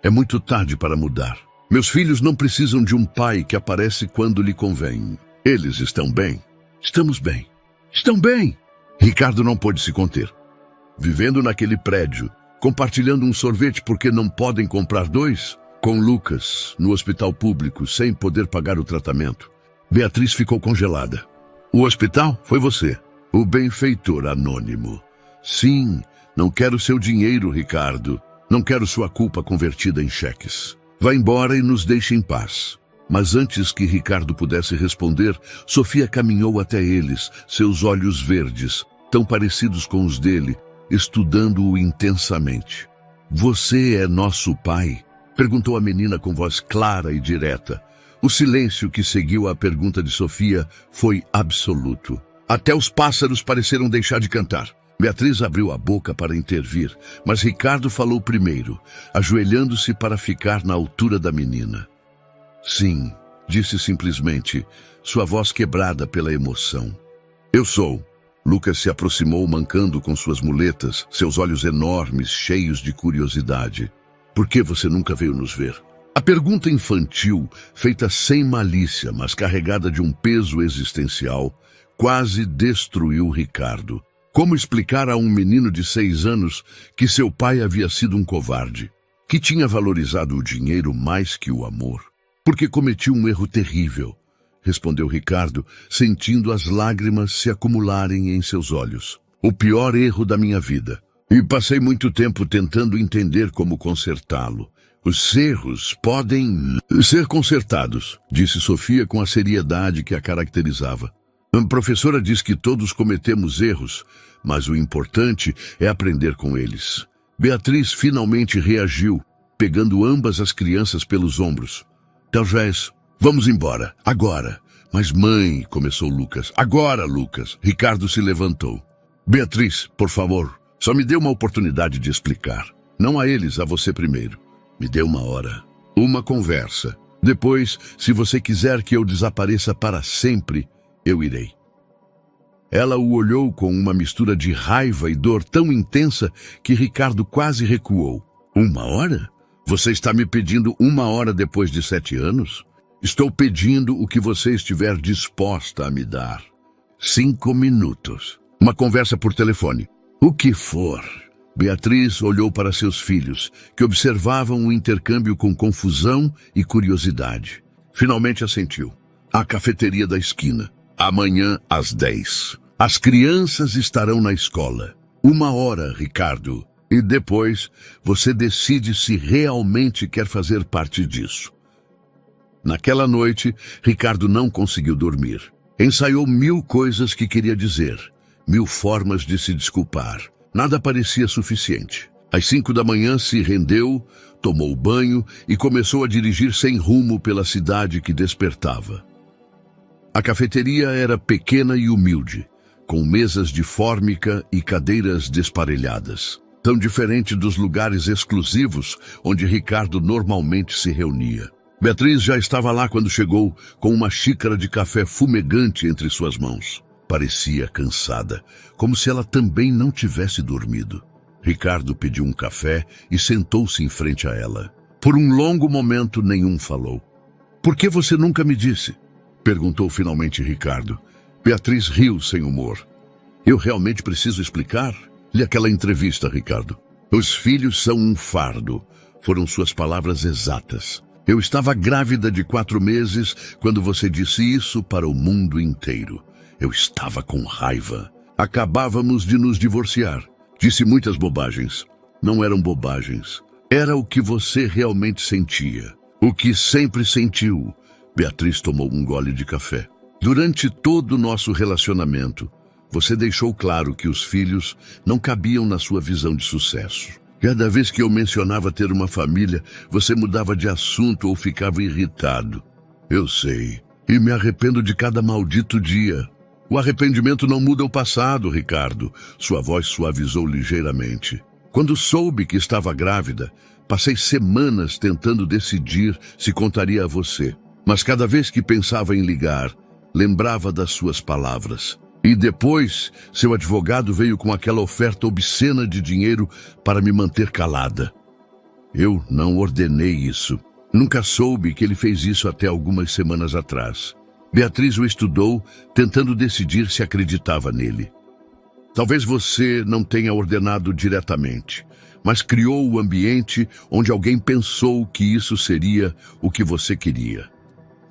É muito tarde para mudar. Meus filhos não precisam de um pai que aparece quando lhe convém. Eles estão bem. Estamos bem. Estão bem. Ricardo não pôde se conter. Vivendo naquele prédio, compartilhando um sorvete porque não podem comprar 2, com Lucas, no hospital público, sem poder pagar o tratamento. Beatriz ficou congelada. O hospital foi você, o benfeitor anônimo. Sim, não quero seu dinheiro, Ricardo. Não quero sua culpa convertida em cheques. Vá embora e nos deixe em paz. Mas antes que Ricardo pudesse responder, Sofia caminhou até eles, seus olhos verdes, tão parecidos com os dele, estudando-o intensamente. Você é nosso pai? Perguntou a menina com voz clara e direta. O silêncio que seguiu à pergunta de Sofia foi absoluto. Até os pássaros pareceram deixar de cantar. Beatriz abriu a boca para intervir, mas Ricardo falou primeiro, ajoelhando-se para ficar na altura da menina. Sim, disse simplesmente, sua voz quebrada pela emoção. Eu sou. Lucas se aproximou mancando com suas muletas, seus olhos enormes, cheios de curiosidade. Por que você nunca veio nos ver? A pergunta infantil, feita sem malícia, mas carregada de um peso existencial, quase destruiu Ricardo. Como explicar a um menino de 6 anos que seu pai havia sido um covarde, que tinha valorizado o dinheiro mais que o amor? Porque cometiu um erro terrível, respondeu Ricardo, sentindo as lágrimas se acumularem em seus olhos. O pior erro da minha vida. E passei muito tempo tentando entender como consertá-lo. Os erros podem ser consertados, disse Sofia com a seriedade que a caracterizava. A professora diz que todos cometemos erros, mas o importante é aprender com eles. Beatriz finalmente reagiu, pegando ambas as crianças pelos ombros. Talvez, vamos embora, agora. Mas mãe, começou Lucas. Agora, Lucas. Ricardo se levantou. Beatriz, por favor, só me dê uma oportunidade de explicar. Não a eles, a você primeiro. Me dê uma hora. Uma conversa. Depois, se você quiser que eu desapareça para sempre, eu irei. Ela o olhou com uma mistura de raiva e dor tão intensa que Ricardo quase recuou. 1 hora? Você está me pedindo 1 hora depois de 7 anos? Estou pedindo o que você estiver disposta a me dar. 5 minutos. Uma conversa por telefone. O que for. Beatriz olhou para seus filhos, que observavam o intercâmbio com confusão e curiosidade. Finalmente assentiu. A cafeteria da esquina. Amanhã às 10. As crianças estarão na escola. 1 hora, Ricardo. E depois você decide se realmente quer fazer parte disso. Naquela noite, Ricardo não conseguiu dormir. Ensaiou 1000 coisas que queria dizer, 1000 formas de se desculpar. Nada parecia suficiente. Às 5 da manhã se rendeu, tomou banho e começou a dirigir sem rumo pela cidade que despertava. A cafeteria era pequena e humilde, com mesas de fórmica e cadeiras desparelhadas, tão diferente dos lugares exclusivos onde Ricardo normalmente se reunia. Beatriz já estava lá quando chegou, com uma xícara de café fumegante entre suas mãos. Parecia cansada, como se ela também não tivesse dormido. Ricardo pediu um café e sentou-se em frente a ela. Por um longo momento, nenhum falou. Por que você nunca me disse? Perguntou finalmente Ricardo. Beatriz riu sem humor. Eu realmente preciso explicar-lhe aquela entrevista, Ricardo. Os filhos são um fardo, foram suas palavras exatas. Eu estava grávida de 4 meses quando você disse isso para o mundo inteiro. Eu estava com raiva. Acabávamos de nos divorciar. Disse muitas bobagens. Não eram bobagens. Era o que você realmente sentia. O que sempre sentiu. Beatriz tomou um gole de café. Durante todo o nosso relacionamento, você deixou claro que os filhos não cabiam na sua visão de sucesso. Cada vez que eu mencionava ter uma família, você mudava de assunto ou ficava irritado. Eu sei, e me arrependo de cada maldito dia. O arrependimento não muda o passado, Ricardo. Sua voz suavizou ligeiramente. Quando soube que estava grávida, passei semanas tentando decidir se contaria a você. Mas cada vez que pensava em ligar, lembrava das suas palavras. E depois, seu advogado veio com aquela oferta obscena de dinheiro para me manter calada. Eu não ordenei isso. Nunca soube que ele fez isso até algumas semanas atrás. Beatriz o estudou, tentando decidir se acreditava nele. Talvez você não tenha ordenado diretamente, mas criou o ambiente onde alguém pensou que isso seria o que você queria.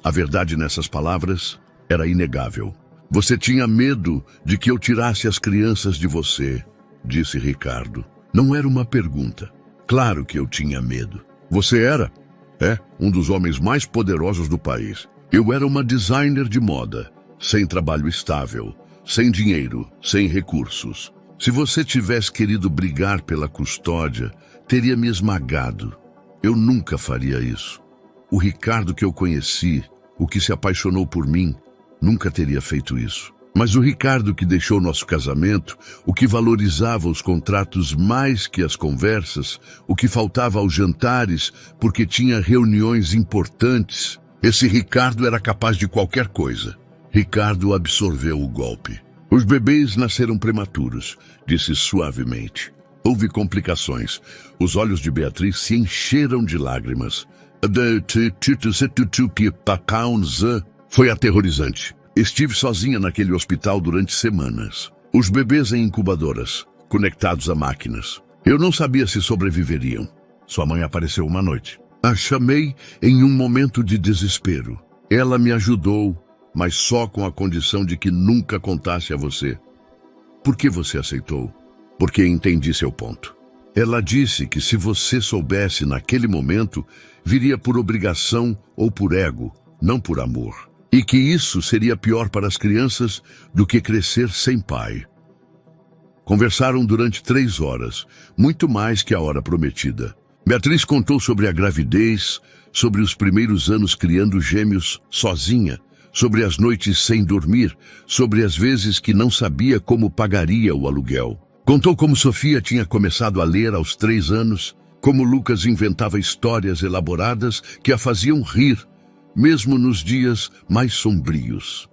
A verdade nessas palavras era inegável. Você tinha medo de que eu tirasse as crianças de você, disse Ricardo. Não era uma pergunta. Claro que eu tinha medo. Você era? É, um dos homens mais poderosos do país. Eu era uma designer de moda, sem trabalho estável, sem dinheiro, sem recursos. Se você tivesse querido brigar pela custódia, teria me esmagado. Eu nunca faria isso. O Ricardo que eu conheci, o que se apaixonou por mim, nunca teria feito isso. Mas o Ricardo que deixou nosso casamento, o que valorizava os contratos mais que as conversas, o que faltava aos jantares porque tinha reuniões importantes, esse Ricardo era capaz de qualquer coisa. Ricardo absorveu o golpe. Os bebês nasceram prematuros, disse suavemente. Houve complicações. Os olhos de Beatriz se encheram de lágrimas. Foi aterrorizante. Estive sozinha naquele hospital durante semanas. Os bebês em incubadoras, conectados a máquinas. Eu não sabia se sobreviveriam. Sua mãe apareceu uma noite. A chamei em um momento de desespero. Ela me ajudou, mas só com a condição de que nunca contasse a você. Por que você aceitou? Porque entendi seu ponto. Ela disse que se você soubesse naquele momento, viria por obrigação ou por ego, não por amor. E que isso seria pior para as crianças do que crescer sem pai. Conversaram durante 3 horas, muito mais que a hora prometida. Beatriz contou sobre a gravidez, sobre os primeiros anos criando gêmeos sozinha, sobre as noites sem dormir, sobre as vezes que não sabia como pagaria o aluguel. Contou como Sofia tinha começado a ler aos 3 anos, como Lucas inventava histórias elaboradas que a faziam rir, mesmo nos dias mais sombrios.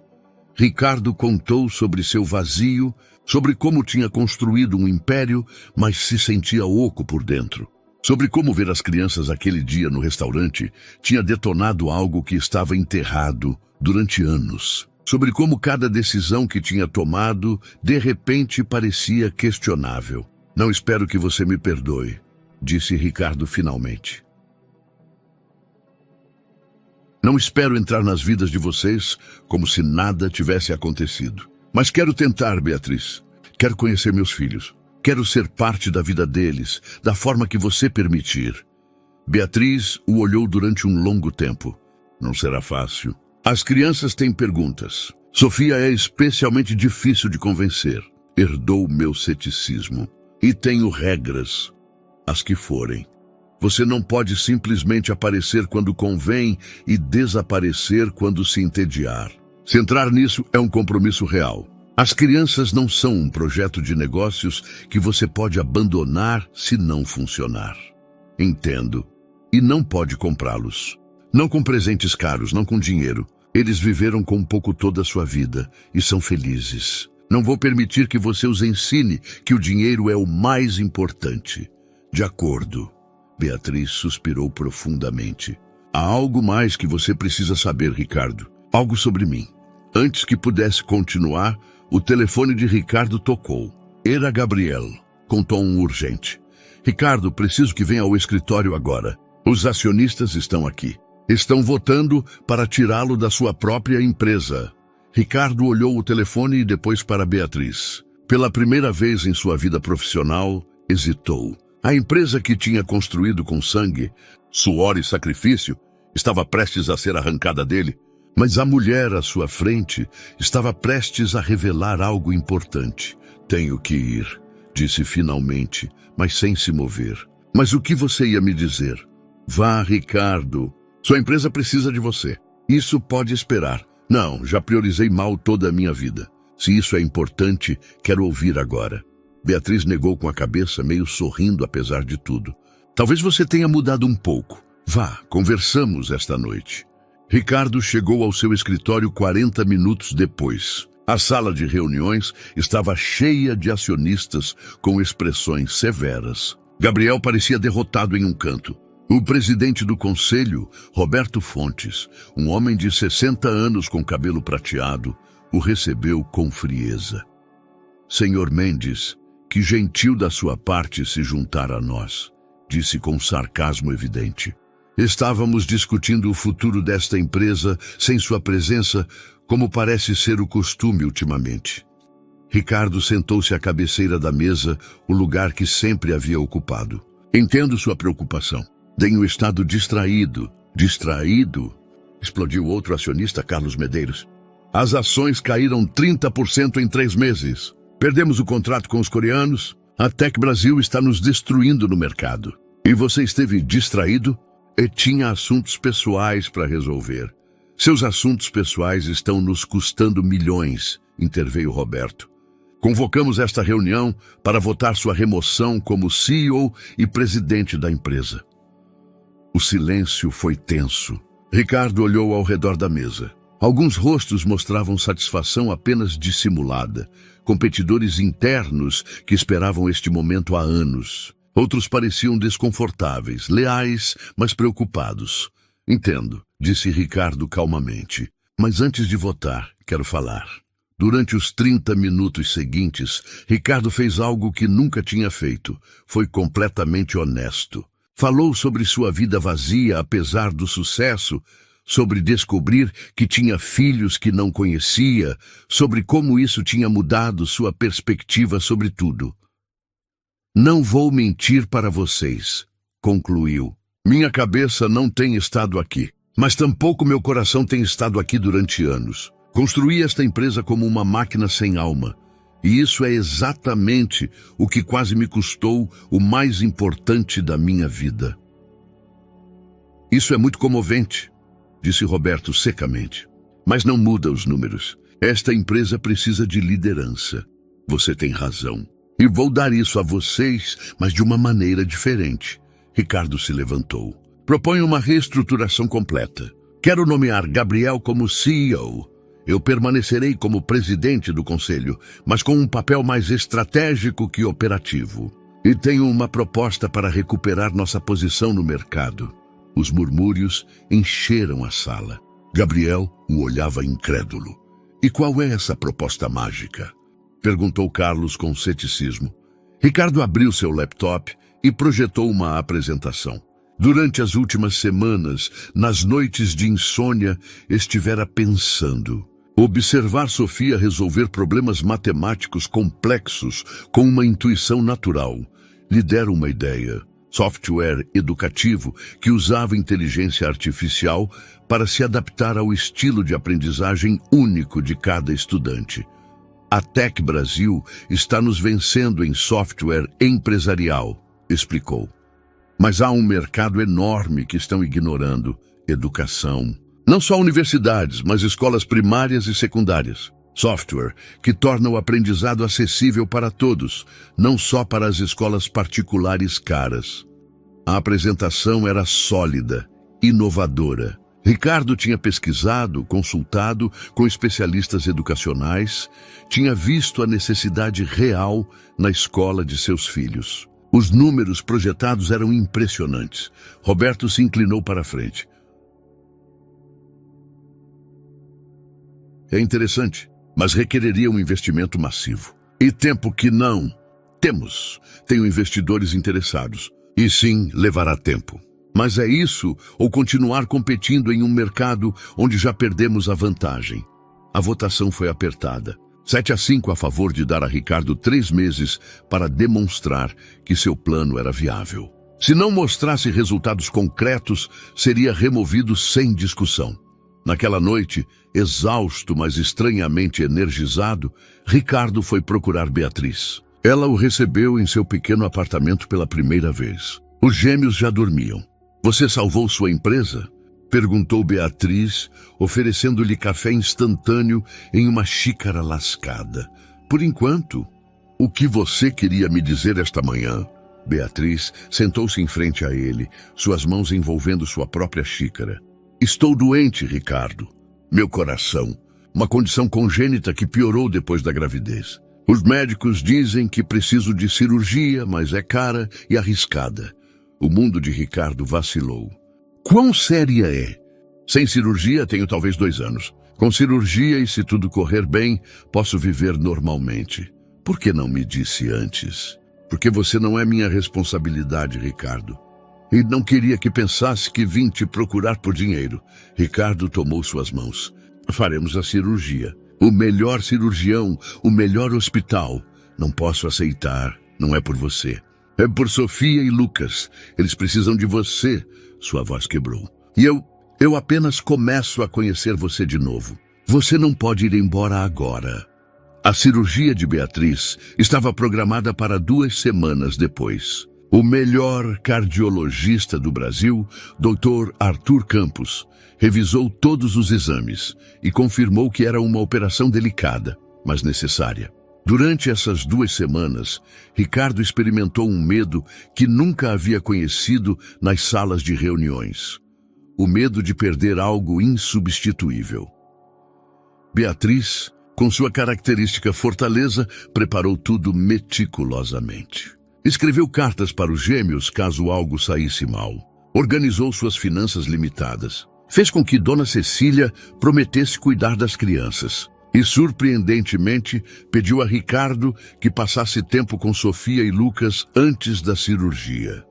Ricardo contou sobre seu vazio, sobre como tinha construído um império, mas se sentia oco por dentro. Sobre como ver as crianças aquele dia no restaurante tinha detonado algo que estava enterrado durante anos. Sobre como cada decisão que tinha tomado, de repente parecia questionável. Não espero que você me perdoe, disse Ricardo finalmente. Não espero entrar nas vidas de vocês como se nada tivesse acontecido. Mas quero tentar, Beatriz. Quero conhecer meus filhos. Quero ser parte da vida deles, da forma que você permitir. Beatriz o olhou durante um longo tempo. Não será fácil. As crianças têm perguntas. Sofia é especialmente difícil de convencer. Herdou meu ceticismo. E tenho regras, as que forem. Você não pode simplesmente aparecer quando convém e desaparecer quando se entediar. Se entrar nisso é um compromisso real. As crianças não são um projeto de negócios que você pode abandonar se não funcionar. Entendo. E não pode comprá-los. Não com presentes caros, não com dinheiro. Eles viveram com um pouco toda a sua vida e são felizes. Não vou permitir que você os ensine que o dinheiro é o mais importante. De acordo. Beatriz suspirou profundamente. Há algo mais que você precisa saber, Ricardo. Algo sobre mim. Antes que pudesse continuar, o telefone de Ricardo tocou. Era Gabriel, com tom urgente. Ricardo, preciso que venha ao escritório agora. Os acionistas estão aqui. Estão votando para tirá-lo da sua própria empresa. Ricardo olhou o telefone e depois para Beatriz. Pela primeira vez em sua vida profissional, hesitou. A empresa que tinha construído com sangue, suor e sacrifício estava prestes a ser arrancada dele, mas a mulher à sua frente estava prestes a revelar algo importante. Tenho que ir, disse finalmente, mas sem se mover. Mas o que você ia me dizer? Vá, Ricardo. Sua empresa precisa de você. Isso pode esperar. Não, já priorizei mal toda a minha vida. Se isso é importante, quero ouvir agora. Beatriz negou com a cabeça, meio sorrindo apesar de tudo. Talvez você tenha mudado um pouco. Vá, conversamos esta noite. Ricardo chegou ao seu escritório 40 minutos depois. A sala de reuniões estava cheia de acionistas com expressões severas. Gabriel parecia derrotado em um canto. O presidente do conselho, Roberto Fontes, um homem de 60 anos com cabelo prateado, o recebeu com frieza. Senhor Mendes, que gentil da sua parte se juntar a nós, disse com sarcasmo evidente. Estávamos discutindo o futuro desta empresa sem sua presença, como parece ser o costume ultimamente. Ricardo sentou-se à cabeceira da mesa, o lugar que sempre havia ocupado. Entendo sua preocupação. Tenho estado distraído. Distraído? Explodiu outro acionista, Carlos Medeiros. As ações caíram 30% em 3 meses. Perdemos o contrato com os coreanos. A Tech Brasil está nos destruindo no mercado. E você esteve distraído e tinha assuntos pessoais para resolver. Seus assuntos pessoais estão nos custando milhões, interveio Roberto. Convocamos esta reunião para votar sua remoção como CEO e presidente da empresa. O silêncio foi tenso. Ricardo olhou ao redor da mesa. Alguns rostos mostravam satisfação apenas dissimulada, competidores internos que esperavam este momento há anos. Outros pareciam desconfortáveis, leais, mas preocupados. Entendo, disse Ricardo calmamente. Mas antes de votar, quero falar. Durante os 30 minutos seguintes, Ricardo fez algo que nunca tinha feito. Foi completamente honesto. Falou sobre sua vida vazia apesar do sucesso, sobre descobrir que tinha filhos que não conhecia, sobre como isso tinha mudado sua perspectiva sobre tudo. Não vou mentir para vocês, concluiu. Minha cabeça não tem estado aqui, mas tampouco meu coração tem estado aqui durante anos. Construí esta empresa como uma máquina sem alma. E isso é exatamente o que quase me custou o mais importante da minha vida. Isso é muito comovente, disse Roberto secamente. Mas não muda os números. Esta empresa precisa de liderança. Você tem razão. E vou dar isso a vocês, mas de uma maneira diferente. Ricardo se levantou. Proponho uma reestruturação completa. Quero nomear Gabriel como CEO. Eu permanecerei como presidente do conselho, mas com um papel mais estratégico que operativo. E tenho uma proposta para recuperar nossa posição no mercado. Os murmúrios encheram a sala. Gabriel o olhava incrédulo. E qual é essa proposta mágica? Perguntou Carlos com ceticismo. Ricardo abriu seu laptop e projetou uma apresentação. Durante as últimas semanas, nas noites de insônia, estivera pensando. Observar Sofia resolver problemas matemáticos complexos com uma intuição natural lhe deram uma ideia. Software educativo que usava inteligência artificial para se adaptar ao estilo de aprendizagem único de cada estudante. A Tech Brasil está nos vencendo em software empresarial, explicou. Mas há um mercado enorme que estão ignorando: educação. Não só universidades, mas escolas primárias e secundárias. Software que torna o aprendizado acessível para todos, não só para as escolas particulares caras. A apresentação era sólida, inovadora. Ricardo tinha pesquisado, consultado com especialistas educacionais, tinha visto a necessidade real na escola de seus filhos. Os números projetados eram impressionantes. Roberto se inclinou para a frente. É interessante, mas requereria um investimento massivo. E tempo que não temos. Tenho investidores interessados. E sim, levará tempo. Mas é isso ou continuar competindo em um mercado onde já perdemos a vantagem? A votação foi apertada. 7-5 a favor de dar a Ricardo 3 meses para demonstrar que seu plano era viável. Se não mostrasse resultados concretos, seria removido sem discussão. Naquela noite, exausto, mas estranhamente energizado, Ricardo foi procurar Beatriz. Ela o recebeu em seu pequeno apartamento pela primeira vez. Os gêmeos já dormiam. Você salvou sua empresa? Perguntou Beatriz, oferecendo-lhe café instantâneo em uma xícara lascada. Por enquanto, o que você queria me dizer esta manhã? Beatriz sentou-se em frente a ele, suas mãos envolvendo sua própria xícara. Estou doente, Ricardo. Meu coração. Uma condição congênita que piorou depois da gravidez. Os médicos dizem que preciso de cirurgia, mas é cara e arriscada. O mundo de Ricardo vacilou. Quão séria é? Sem cirurgia, tenho talvez 2 anos. Com cirurgia e se tudo correr bem, posso viver normalmente. Por que não me disse antes? Porque você não é minha responsabilidade, Ricardo. E não queria que pensasse que vim te procurar por dinheiro. Ricardo tomou suas mãos. Faremos a cirurgia. O melhor cirurgião, o melhor hospital. Não posso aceitar. Não é por você. É por Sofia e Lucas. Eles precisam de você. Sua voz quebrou. E eu apenas começo a conhecer você de novo. Você não pode ir embora agora. A cirurgia de Beatriz estava programada para 2 semanas depois. O melhor cardiologista do Brasil, Dr. Arthur Campos, revisou todos os exames e confirmou que era uma operação delicada, mas necessária. Durante essas 2 semanas, Ricardo experimentou um medo que nunca havia conhecido nas salas de reuniões. O medo de perder algo insubstituível. Beatriz, com sua característica fortaleza, preparou tudo meticulosamente. Escreveu cartas para os gêmeos caso algo saísse mal. Organizou suas finanças limitadas. Fez com que Dona Cecília prometesse cuidar das crianças. E, surpreendentemente, pediu a Ricardo que passasse tempo com Sofia e Lucas antes da cirurgia.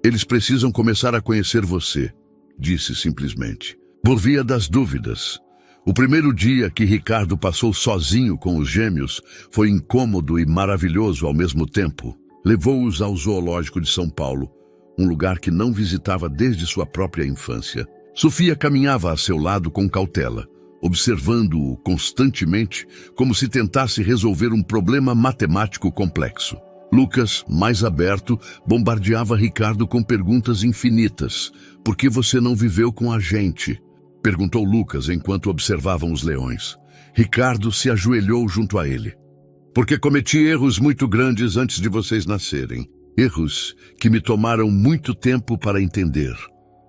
Eles precisam começar a conhecer você, disse simplesmente. Por via das dúvidas. O primeiro dia que Ricardo passou sozinho com os gêmeos foi incômodo e maravilhoso ao mesmo tempo. Levou-os ao Zoológico de São Paulo, um lugar que não visitava desde sua própria infância. Sofia caminhava a seu lado com cautela, observando-o constantemente como se tentasse resolver um problema matemático complexo. Lucas, mais aberto, bombardeava Ricardo com perguntas infinitas. Por que você não viveu com a gente? Perguntou Lucas enquanto observavam os leões. Ricardo se ajoelhou junto a ele. Porque cometi erros muito grandes antes de vocês nascerem. Erros que me tomaram muito tempo para entender.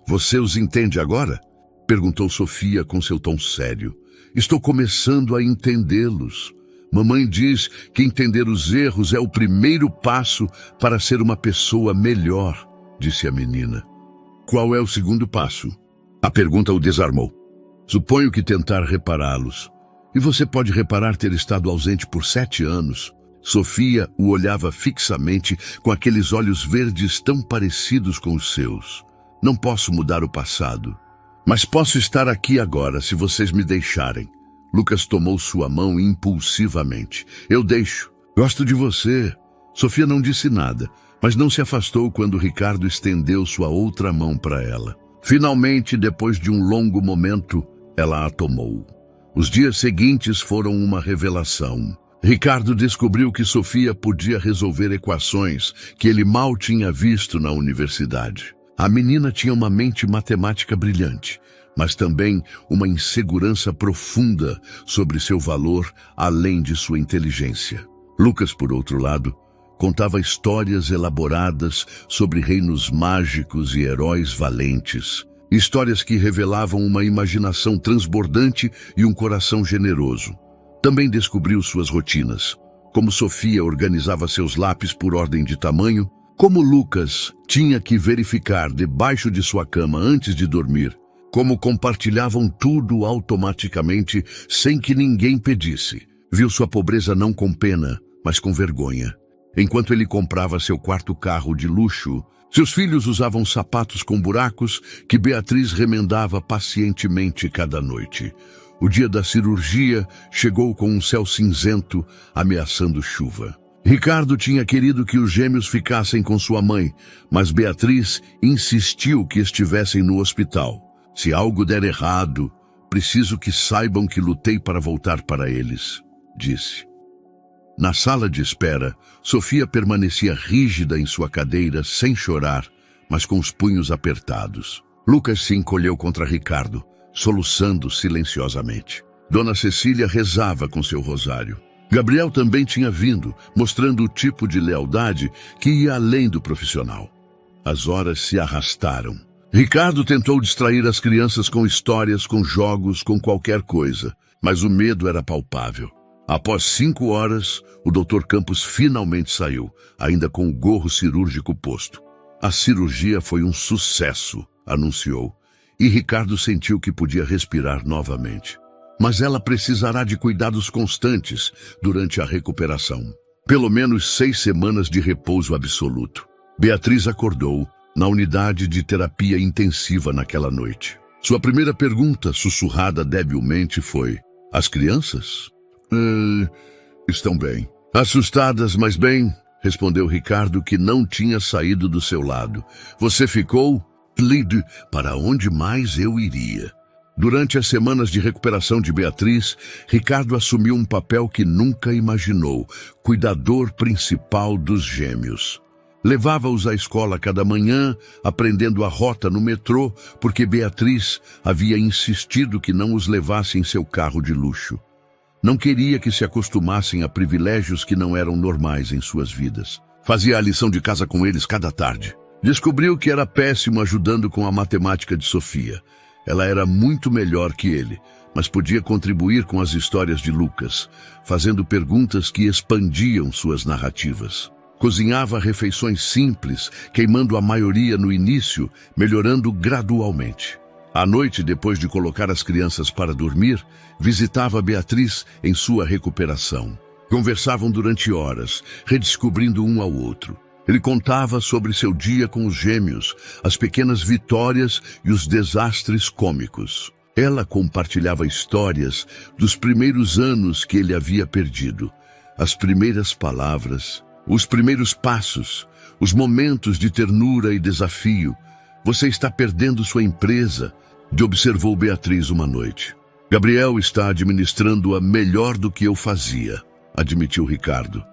Você os entende agora? Perguntou Sofia com seu tom sério. Estou começando a entendê-los. Mamãe diz que entender os erros é o primeiro passo para ser uma pessoa melhor, disse a menina. Qual é o segundo passo? A pergunta o desarmou. Suponho que tentar repará-los. E você pode reparar ter estado ausente por 7 anos. Sofia o olhava fixamente com aqueles olhos verdes tão parecidos com os seus. Não posso mudar o passado. Mas posso estar aqui agora, se vocês me deixarem. Lucas tomou sua mão impulsivamente. Eu deixo. Gosto de você. Sofia não disse nada, mas não se afastou quando Ricardo estendeu sua outra mão para ela. Finalmente, depois de um longo momento, ela a tomou. Os dias seguintes foram uma revelação. Ricardo descobriu que Sofia podia resolver equações que ele mal tinha visto na universidade. A menina tinha uma mente matemática brilhante, mas também uma insegurança profunda sobre seu valor além de sua inteligência. Lucas, por outro lado, contava histórias elaboradas sobre reinos mágicos e heróis valentes. Histórias que revelavam uma imaginação transbordante e um coração generoso. Também descobriu suas rotinas, como Sofia organizava seus lápis por ordem de tamanho, como Lucas tinha que verificar debaixo de sua cama antes de dormir, como compartilhavam tudo automaticamente sem que ninguém pedisse. Viu sua pobreza não com pena, mas com vergonha. Enquanto ele comprava seu 4º carro de luxo, seus filhos usavam sapatos com buracos que Beatriz remendava pacientemente cada noite. O dia da cirurgia chegou com um céu cinzento, ameaçando chuva. Ricardo tinha querido que os gêmeos ficassem com sua mãe, mas Beatriz insistiu que estivessem no hospital. Se algo der errado, preciso que saibam que lutei para voltar para eles, disse. Na sala de espera, Sofia permanecia rígida em sua cadeira, sem chorar, mas com os punhos apertados. Lucas se encolheu contra Ricardo, soluçando silenciosamente. Dona Cecília rezava com seu rosário. Gabriel também tinha vindo, mostrando o tipo de lealdade que ia além do profissional. As horas se arrastaram. Ricardo tentou distrair as crianças com histórias, com jogos, com qualquer coisa, mas o medo era palpável. Após 5 horas, o Dr. Campos finalmente saiu, ainda com o gorro cirúrgico posto. A cirurgia foi um sucesso, anunciou, e Ricardo sentiu que podia respirar novamente. Mas ela precisará de cuidados constantes durante a recuperação. Pelo menos 6 semanas de repouso absoluto. Beatriz acordou na unidade de terapia intensiva naquela noite. Sua primeira pergunta, sussurrada debilmente, foi: as crianças? Estão bem. Assustadas, mas bem, respondeu Ricardo, que não tinha saído do seu lado. Você ficou? Lide, para onde mais eu iria? Durante as semanas de recuperação de Beatriz, Ricardo assumiu um papel que nunca imaginou, cuidador principal dos gêmeos. Levava-os à escola cada manhã, aprendendo a rota no metrô, porque Beatriz havia insistido que não os levasse em seu carro de luxo. Não queria que se acostumassem a privilégios que não eram normais em suas vidas. Fazia a lição de casa com eles cada tarde. Descobriu que era péssimo ajudando com a matemática de Sofia. Ela era muito melhor que ele, mas podia contribuir com as histórias de Lucas, fazendo perguntas que expandiam suas narrativas. Cozinhava refeições simples, queimando a maioria no início, melhorando gradualmente. À noite, depois de colocar as crianças para dormir, visitava Beatriz em sua recuperação. Conversavam durante horas, redescobrindo um ao outro. Ele contava sobre seu dia com os gêmeos, as pequenas vitórias e os desastres cômicos. Ela compartilhava histórias dos primeiros anos que ele havia perdido, as primeiras palavras, os primeiros passos, os momentos de ternura e desafio. Você está perdendo sua empresa, observou Beatriz uma noite. Gabriel está administrando-a melhor do que eu fazia, admitiu Ricardo.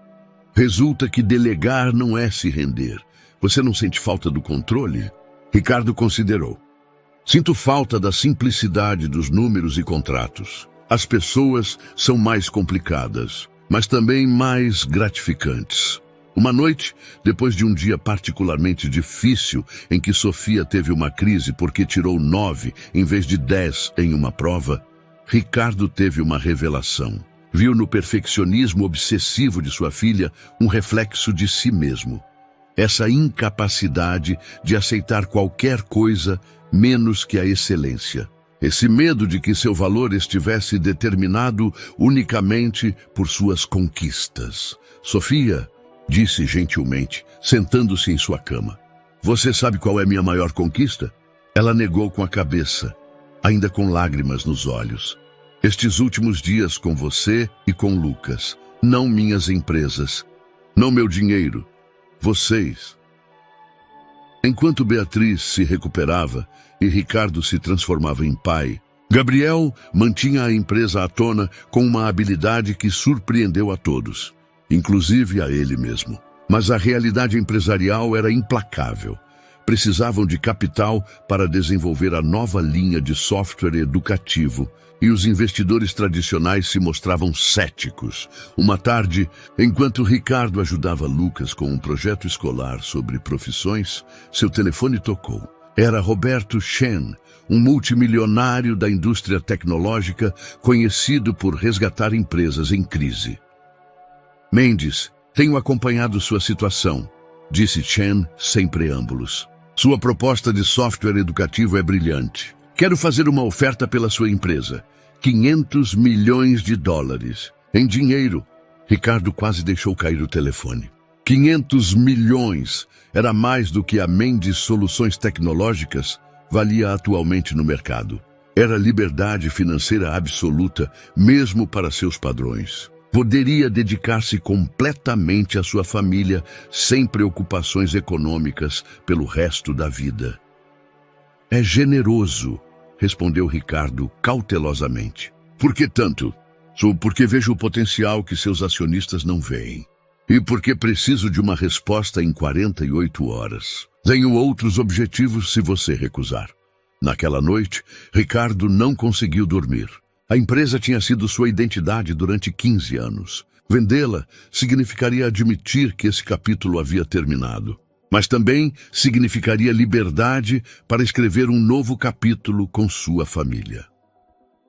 Resulta que delegar não é se render. Você não sente falta do controle? Ricardo considerou. Sinto falta da simplicidade dos números e contratos. As pessoas são mais complicadas, mas também mais gratificantes. Uma noite, depois de um dia particularmente difícil, em que Sofia teve uma crise porque tirou 9 em vez de 10 em uma prova, Ricardo teve uma revelação. Viu no perfeccionismo obsessivo de sua filha um reflexo de si mesmo. Essa incapacidade de aceitar qualquer coisa menos que a excelência. Esse medo de que seu valor estivesse determinado unicamente por suas conquistas. Sofia, disse gentilmente, sentando-se em sua cama. Você sabe qual é minha maior conquista? Ela negou com a cabeça, ainda com lágrimas nos olhos. Estes últimos dias com você e com Lucas, não minhas empresas, não meu dinheiro, vocês. Enquanto Beatriz se recuperava e Ricardo se transformava em pai, Gabriel mantinha a empresa à tona com uma habilidade que surpreendeu a todos, inclusive a ele mesmo. Mas a realidade empresarial era implacável. Precisavam de capital para desenvolver a nova linha de software educativo, e os investidores tradicionais se mostravam céticos. Uma tarde, enquanto Ricardo ajudava Lucas com um projeto escolar sobre profissões, seu telefone tocou. Era Roberto Chen, um multimilionário da indústria tecnológica, conhecido por resgatar empresas em crise. Mendes, tenho acompanhado sua situação, disse Chen sem preâmbulos. Sua proposta de software educativo é brilhante. Quero fazer uma oferta pela sua empresa. 500 milhões de dólares. Em dinheiro. Ricardo quase deixou cair o telefone. 500 milhões era mais do que a Mendes Soluções Tecnológicas valia atualmente no mercado. Era liberdade financeira absoluta, mesmo para seus padrões. Poderia dedicar-se completamente à sua família, sem preocupações econômicas, pelo resto da vida. É generoso, respondeu Ricardo cautelosamente. Por que tanto? Porque vejo o potencial que seus acionistas não veem. E porque preciso de uma resposta em 48 horas. Tenho outros objetivos se você recusar. Naquela noite, Ricardo não conseguiu dormir. A empresa tinha sido sua identidade durante 15 anos. Vendê-la significaria admitir que esse capítulo havia terminado. Mas também significaria liberdade para escrever um novo capítulo com sua família.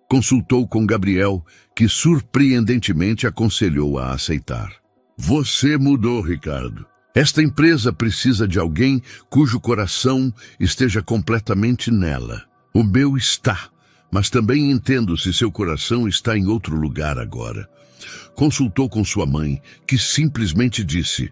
Consultou com Gabriel, que surpreendentemente aconselhou a aceitar. Você mudou, Ricardo. Esta empresa precisa de alguém cujo coração esteja completamente nela. O meu está, mas também entendo se seu coração está em outro lugar agora. Consultou com sua mãe, que simplesmente disse: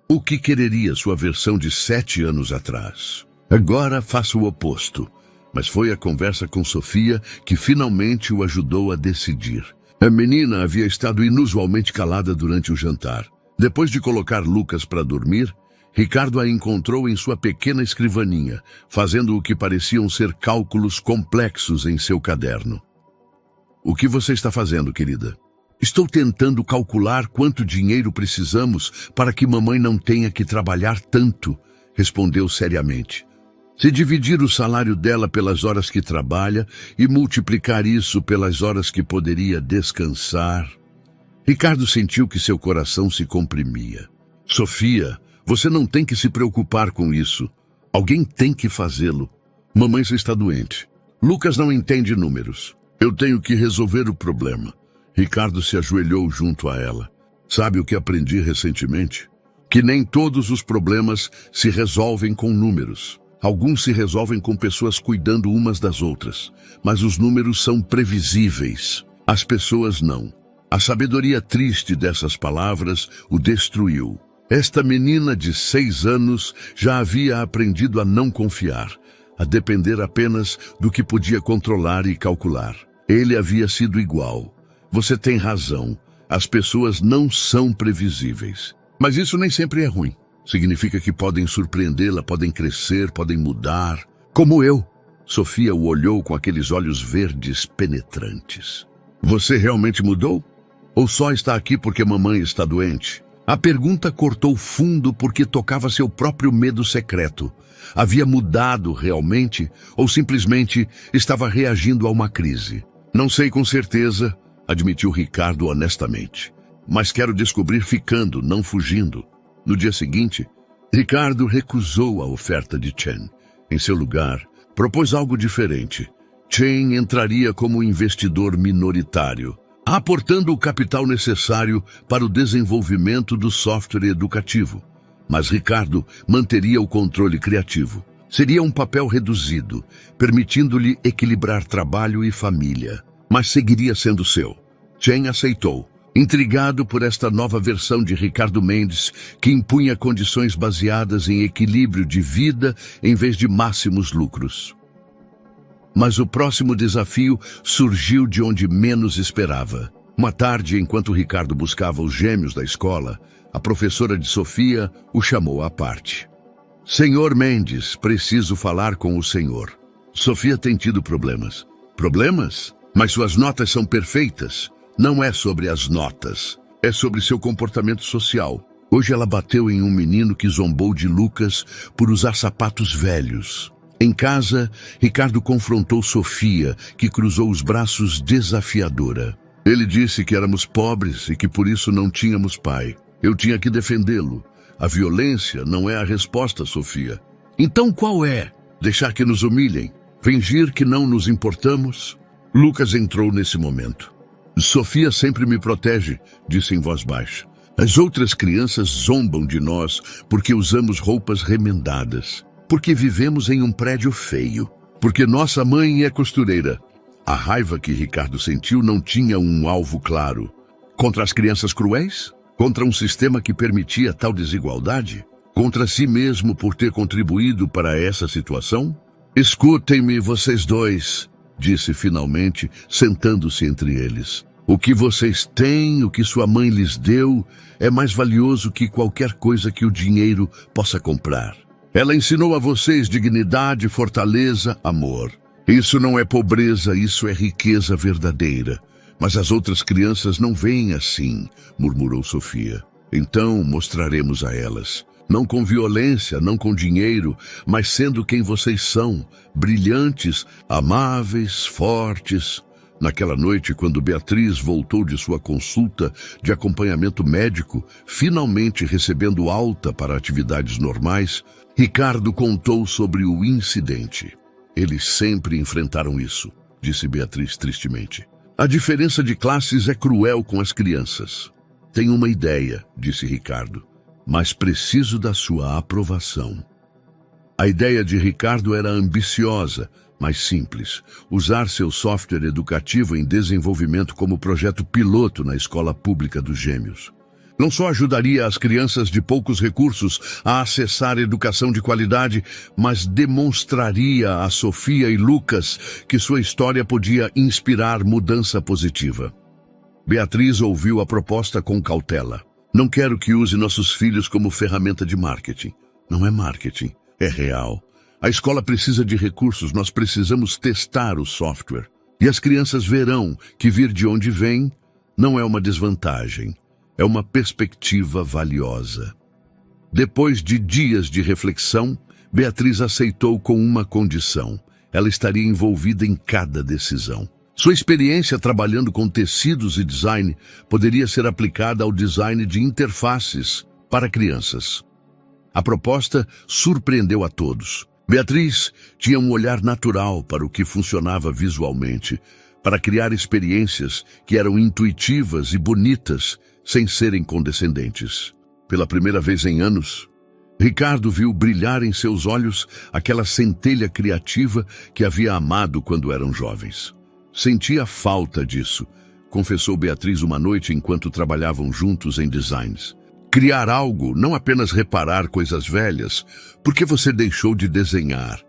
o que quereria sua versão de 7 anos atrás? Agora faça o oposto. Mas foi a conversa com Sofia que finalmente o ajudou a decidir. A menina havia estado inusualmente calada durante o jantar. Depois de colocar Lucas para dormir, Ricardo a encontrou em sua pequena escrivaninha, fazendo o que pareciam ser cálculos complexos em seu caderno. O que você está fazendo, querida? Estou tentando calcular quanto dinheiro precisamos para que mamãe não tenha que trabalhar tanto, respondeu seriamente. Se dividir o salário dela pelas horas que trabalha e multiplicar isso pelas horas que poderia descansar... Ricardo sentiu que seu coração se comprimia. Sofia, você não tem que se preocupar com isso. Alguém tem que fazê-lo. Mamãe só está doente. Lucas não entende números. Eu tenho que resolver o problema. Ricardo se ajoelhou junto a ela. Sabe o que aprendi recentemente? Que nem todos os problemas se resolvem com números. Alguns se resolvem com pessoas cuidando umas das outras. Mas os números são previsíveis. As pessoas não. A sabedoria triste dessas palavras o destruiu. Esta menina de 6 anos já havia aprendido a não confiar, a depender apenas do que podia controlar e calcular. Ele havia sido igual. Você tem razão. As pessoas não são previsíveis. Mas isso nem sempre é ruim. Significa que podem surpreendê-la, podem crescer, podem mudar. Como eu. Sofia o olhou com aqueles olhos verdes penetrantes. Você realmente mudou? Ou só está aqui porque mamãe está doente? A pergunta cortou fundo porque tocava seu próprio medo secreto. Havia mudado realmente ou simplesmente estava reagindo a uma crise? Não sei com certeza, admitiu Ricardo honestamente. Mas quero descobrir ficando, não fugindo. No dia seguinte, Ricardo recusou a oferta de Chen. Em seu lugar, propôs algo diferente. Chen entraria como investidor minoritário, aportando o capital necessário para o desenvolvimento do software educativo. Mas Ricardo manteria o controle criativo. Seria um papel reduzido, permitindo-lhe equilibrar trabalho e família. Mas seguiria sendo seu. Chen aceitou, intrigado por esta nova versão de Ricardo Mendes, que impunha condições baseadas em equilíbrio de vida em vez de máximos lucros. Mas o próximo desafio surgiu de onde menos esperava. Uma tarde, enquanto Ricardo buscava os gêmeos da escola, a professora de Sofia o chamou à parte. Senhor Mendes, preciso falar com o senhor. Sofia tem tido problemas. Problemas? Mas suas notas são perfeitas. Não é sobre as notas. É sobre seu comportamento social. Hoje ela bateu em um menino que zombou de Lucas por usar sapatos velhos. Em casa, Ricardo confrontou Sofia, que cruzou os braços desafiadora. Ele disse que éramos pobres e que por isso não tínhamos pai. Eu tinha que defendê-lo. A violência não é a resposta, Sofia. Então qual é? Deixar que nos humilhem? Fingir que não nos importamos? Lucas entrou nesse momento. Sofia sempre me protege, disse em voz baixa. As outras crianças zombam de nós porque usamos roupas remendadas. Porque vivemos em um prédio feio. Porque nossa mãe é costureira. A raiva que Ricardo sentiu não tinha um alvo claro. Contra as crianças cruéis? Contra um sistema que permitia tal desigualdade? Contra si mesmo por ter contribuído para essa situação? Escutem-me, vocês dois, disse finalmente, sentando-se entre eles. O que vocês têm, o que sua mãe lhes deu, é mais valioso que qualquer coisa que o dinheiro possa comprar. Ela ensinou a vocês dignidade, fortaleza, amor. Isso não é pobreza, isso é riqueza verdadeira. Mas as outras crianças não veem assim, murmurou Sofia. Então mostraremos a elas. Não com violência, não com dinheiro, mas sendo quem vocês são, brilhantes, amáveis, fortes. Naquela noite, quando Beatriz voltou de sua consulta de acompanhamento médico, finalmente recebendo alta para atividades normais, Ricardo contou sobre o incidente. Eles sempre enfrentaram isso, disse Beatriz tristemente. A diferença de classes é cruel com as crianças. Tenho uma ideia, disse Ricardo, mas preciso da sua aprovação. A ideia de Ricardo era ambiciosa, mas simples. Usar seu software educativo em desenvolvimento como projeto piloto na escola pública dos Gêmeos. Não só ajudaria as crianças de poucos recursos a acessar educação de qualidade, mas demonstraria a Sofia e Lucas que sua história podia inspirar mudança positiva. Beatriz ouviu a proposta com cautela. Não quero que use nossos filhos como ferramenta de marketing. Não é marketing, é real. A escola precisa de recursos, nós precisamos testar o software. E as crianças verão que vir de onde vem não é uma desvantagem, é uma perspectiva valiosa. Depois de dias de reflexão, Beatriz aceitou com uma condição. Ela estaria envolvida em cada decisão. Sua experiência trabalhando com tecidos e design poderia ser aplicada ao design de interfaces para crianças. A proposta surpreendeu a todos. Beatriz tinha um olhar natural para o que funcionava visualmente, para criar experiências que eram intuitivas e bonitas, sem serem condescendentes. Pela primeira vez em anos, Ricardo viu brilhar em seus olhos aquela centelha criativa que havia amado quando eram jovens. Sentia falta disso, confessou Beatriz uma noite enquanto trabalhavam juntos em designs. Criar algo, não apenas reparar coisas velhas, porque você deixou de desenhar.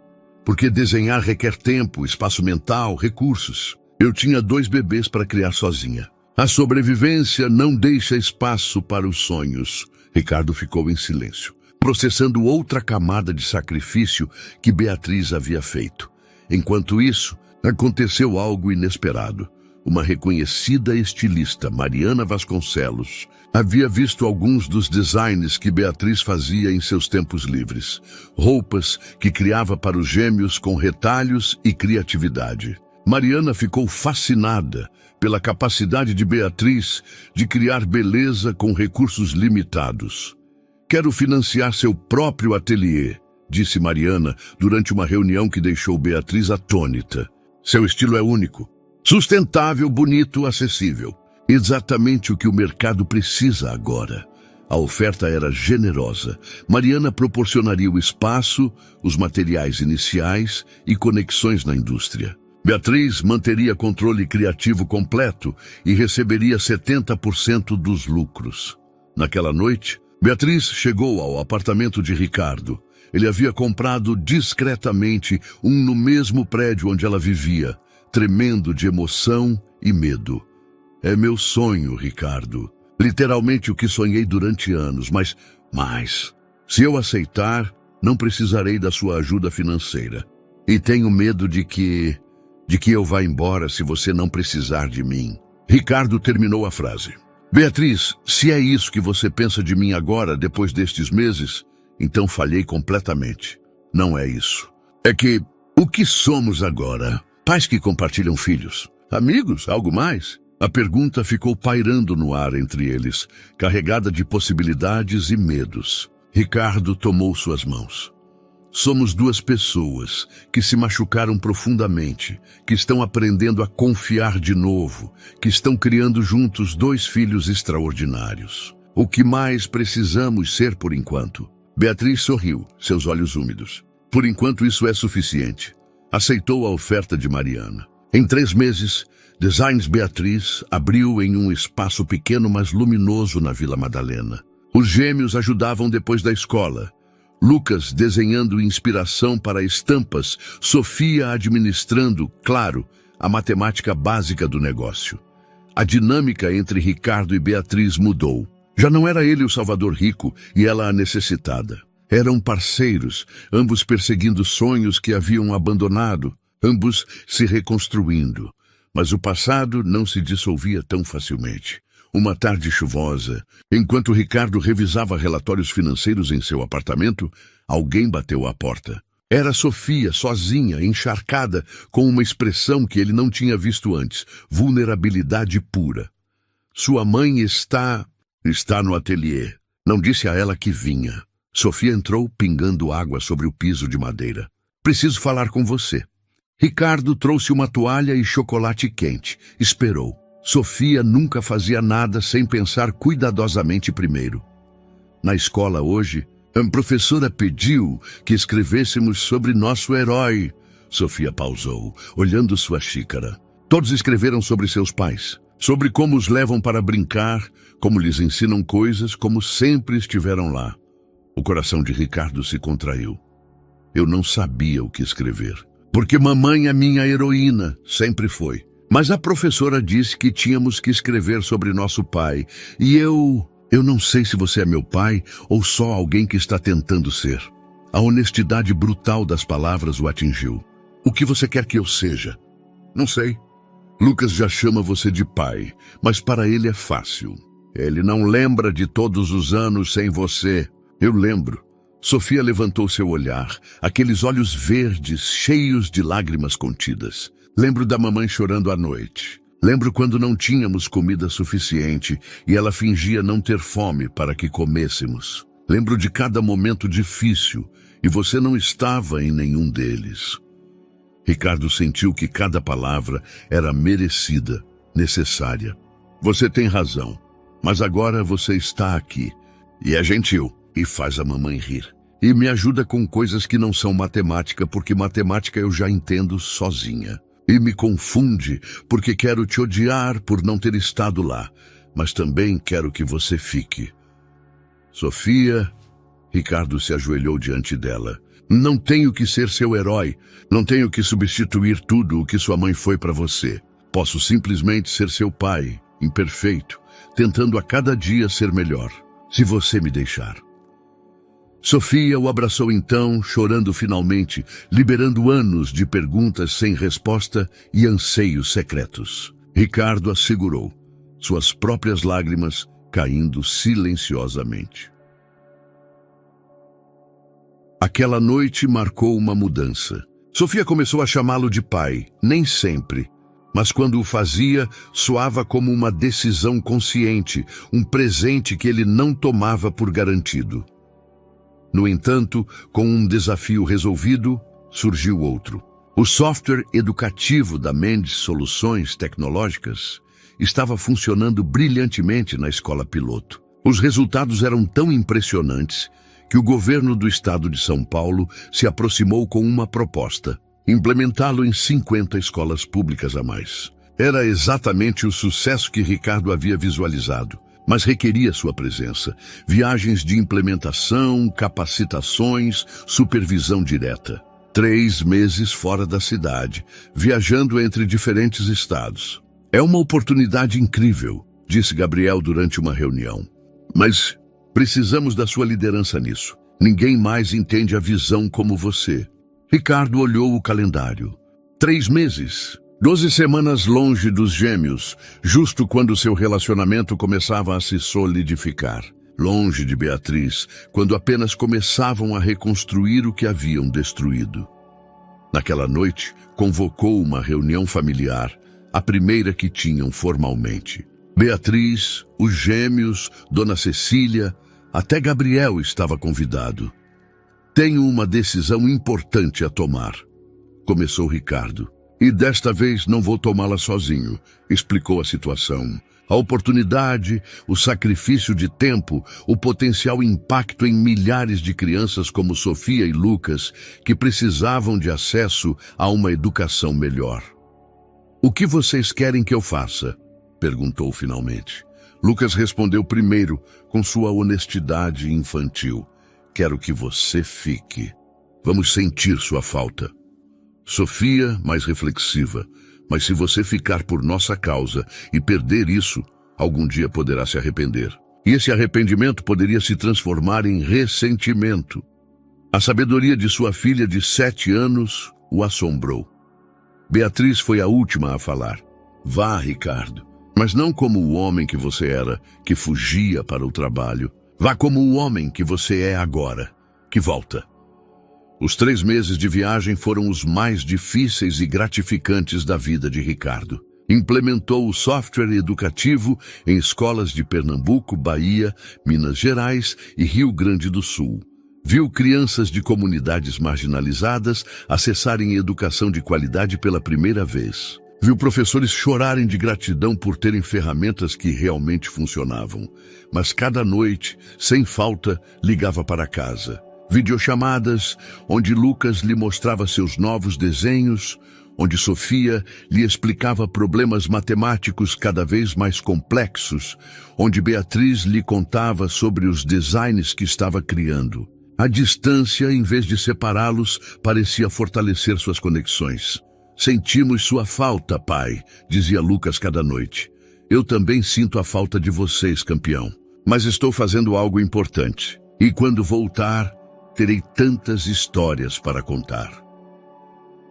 Porque desenhar requer tempo, espaço mental, recursos. Eu tinha 2 bebês para criar sozinha. A sobrevivência não deixa espaço para os sonhos. Ricardo ficou em silêncio, processando outra camada de sacrifício que Beatriz havia feito. Enquanto isso, aconteceu algo inesperado. Uma reconhecida estilista, Mariana Vasconcelos, havia visto alguns dos designs que Beatriz fazia em seus tempos livres. Roupas que criava para os gêmeos com retalhos e criatividade. Mariana ficou fascinada pela capacidade de Beatriz de criar beleza com recursos limitados. Quero financiar seu próprio ateliê, disse Mariana durante uma reunião que deixou Beatriz atônita. Seu estilo é único, sustentável, bonito, acessível. Exatamente o que o mercado precisa agora. A oferta era generosa. Mariana proporcionaria o espaço, os materiais iniciais e conexões na indústria. Beatriz manteria controle criativo completo e receberia 70% dos lucros. Naquela noite, Beatriz chegou ao apartamento de Ricardo. Ele havia comprado discretamente um no mesmo prédio onde ela vivia, tremendo de emoção e medo. É meu sonho, Ricardo. Literalmente o que sonhei durante anos, mas se eu aceitar, não precisarei da sua ajuda financeira. E tenho medo de que eu vá embora se você não precisar de mim. Ricardo terminou a frase. Beatriz, se é isso que você pensa de mim agora, depois destes meses, então falhei completamente. Não é isso. É que, o que somos agora? Pais que compartilham filhos? Amigos? Algo mais? A pergunta ficou pairando no ar entre eles, carregada de possibilidades e medos. Ricardo tomou suas mãos. Somos 2 pessoas que se machucaram profundamente, que estão aprendendo a confiar de novo, que estão criando juntos 2 filhos extraordinários. O que mais precisamos ser por enquanto? Beatriz sorriu, seus olhos úmidos. Por enquanto isso é suficiente. Aceitou a oferta de Mariana. Em 3 meses, Designs Beatriz abriu em um espaço pequeno mas luminoso na Vila Madalena. Os gêmeos ajudavam depois da escola. Lucas desenhando inspiração para estampas, Sofia administrando, claro, a matemática básica do negócio. A dinâmica entre Ricardo e Beatriz mudou. Já não era ele o salvador rico e ela a necessitada. Eram parceiros, ambos perseguindo sonhos que haviam abandonado, ambos se reconstruindo. Mas o passado não se dissolvia tão facilmente. Uma tarde chuvosa, enquanto Ricardo revisava relatórios financeiros em seu apartamento, alguém bateu à porta. Era Sofia, sozinha, encharcada, com uma expressão que ele não tinha visto antes, vulnerabilidade pura. Sua mãe está no ateliê. Não disse a ela que vinha. Sofia entrou pingando água sobre o piso de madeira. Preciso falar com você. Ricardo trouxe uma toalha e chocolate quente. Esperou. Sofia nunca fazia nada sem pensar cuidadosamente primeiro. Na escola hoje, a professora pediu que escrevêssemos sobre nosso herói. Sofia pausou, olhando sua xícara. Todos escreveram sobre seus pais, sobre como os levam para brincar, como lhes ensinam coisas, como sempre estiveram lá. O coração de Ricardo se contraiu. Eu não sabia o que escrever, porque mamãe é minha heroína, sempre foi. Mas a professora disse que tínhamos que escrever sobre nosso pai, e eu Eu não sei se você é meu pai ou só alguém que está tentando ser. A honestidade brutal das palavras o atingiu. O que você quer que eu seja? Não sei. Lucas já chama você de pai, mas para ele é fácil. Ele não lembra de todos os anos sem você. Eu lembro. Sofia levantou seu olhar, aqueles olhos verdes, cheios de lágrimas contidas. Lembro da mamãe chorando à noite. Lembro quando não tínhamos comida suficiente e ela fingia não ter fome para que comêssemos. Lembro de cada momento difícil e você não estava em nenhum deles. Ricardo sentiu que cada palavra era merecida, necessária. Você tem razão, mas agora você está aqui. E é gentil, e faz a mamãe rir. E me ajuda com coisas que não são matemática, porque matemática eu já entendo sozinha. E me confunde, porque quero te odiar por não ter estado lá, mas também quero que você fique. Sofia, Ricardo se ajoelhou diante dela. Não tenho que ser seu herói, não tenho que substituir tudo o que sua mãe foi para você. Posso simplesmente ser seu pai, imperfeito, tentando a cada dia ser melhor, se você me deixar. Sofia o abraçou então, chorando finalmente, liberando anos de perguntas sem resposta e anseios secretos. Ricardo a segurou, suas próprias lágrimas caindo silenciosamente. Aquela noite marcou uma mudança. Sofia começou a chamá-lo de pai, nem sempre, mas quando o fazia, soava como uma decisão consciente, um presente que ele não tomava por garantido. No entanto, com um desafio resolvido, surgiu outro. O software educativo da Mendes Soluções Tecnológicas estava funcionando brilhantemente na escola piloto. Os resultados eram tão impressionantes que o governo do estado de São Paulo se aproximou com uma proposta: implementá-lo em 50 escolas públicas a mais. Era exatamente o sucesso que Ricardo havia visualizado, mas requeria sua presença, viagens de implementação, capacitações, supervisão direta. 3 meses fora da cidade, viajando entre diferentes estados. É uma oportunidade incrível, disse Gabriel durante uma reunião. Mas precisamos da sua liderança nisso. Ninguém mais entende a visão como você. Ricardo olhou o calendário. 3 meses. 12 semanas longe dos gêmeos, justo quando seu relacionamento começava a se solidificar. Longe de Beatriz, quando apenas começavam a reconstruir o que haviam destruído. Naquela noite, convocou uma reunião familiar, a primeira que tinham formalmente. Beatriz, os gêmeos, Dona Cecília, até Gabriel estava convidado. Tenho uma decisão importante a tomar, começou Ricardo. E desta vez não vou tomá-la sozinho, explicou a situação. A oportunidade, o sacrifício de tempo, o potencial impacto em milhares de crianças como Sofia e Lucas, que precisavam de acesso a uma educação melhor. O que vocês querem que eu faça? Perguntou finalmente. Lucas respondeu primeiro, com sua honestidade infantil. Quero que você fique. Vamos sentir sua falta. Sofia, mais reflexiva. Mas se você ficar por nossa causa e perder isso, algum dia poderá se arrepender. E esse arrependimento poderia se transformar em ressentimento. A sabedoria de sua filha de 7 anos o assombrou. Beatriz foi a última a falar. Vá, Ricardo. Mas não como o homem que você era, que fugia para o trabalho. Vá como o homem que você é agora, que volta. Os 3 meses de viagem foram os mais difíceis e gratificantes da vida de Ricardo. Implementou o software educativo em escolas de Pernambuco, Bahia, Minas Gerais e Rio Grande do Sul. Viu crianças de comunidades marginalizadas acessarem educação de qualidade pela primeira vez. Viu professores chorarem de gratidão por terem ferramentas que realmente funcionavam. Mas cada noite, sem falta, ligava para casa. Videochamadas, onde Lucas lhe mostrava seus novos desenhos, onde Sofia lhe explicava problemas matemáticos cada vez mais complexos, onde Beatriz lhe contava sobre os designs que estava criando. A distância, em vez de separá-los, parecia fortalecer suas conexões. Sentimos sua falta, pai, dizia Lucas cada noite. Eu também sinto a falta de vocês, campeão. Mas estou fazendo algo importante. E quando voltar, terei tantas histórias para contar.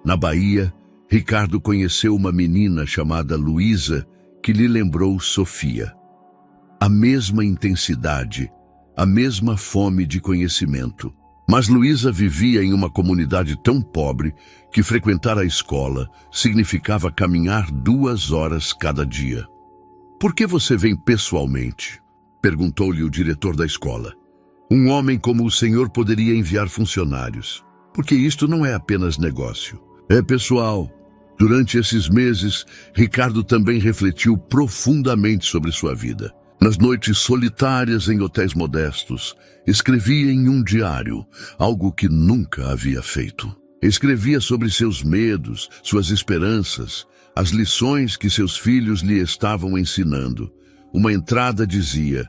Na Bahia, Ricardo conheceu uma menina chamada Luísa, que lhe lembrou Sofia. A mesma intensidade, a mesma fome de conhecimento. Mas Luísa vivia em uma comunidade tão pobre que frequentar a escola significava caminhar 2 horas cada dia. "Por que você vem pessoalmente?" perguntou-lhe o diretor da escola. "Um homem como o senhor poderia enviar funcionários, porque isto não é apenas negócio, é pessoal." Durante esses meses, Ricardo também refletiu profundamente sobre sua vida. Nas noites solitárias em hotéis modestos, escrevia em um diário, algo que nunca havia feito. Escrevia sobre seus medos, suas esperanças, as lições que seus filhos lhe estavam ensinando. Uma entrada dizia: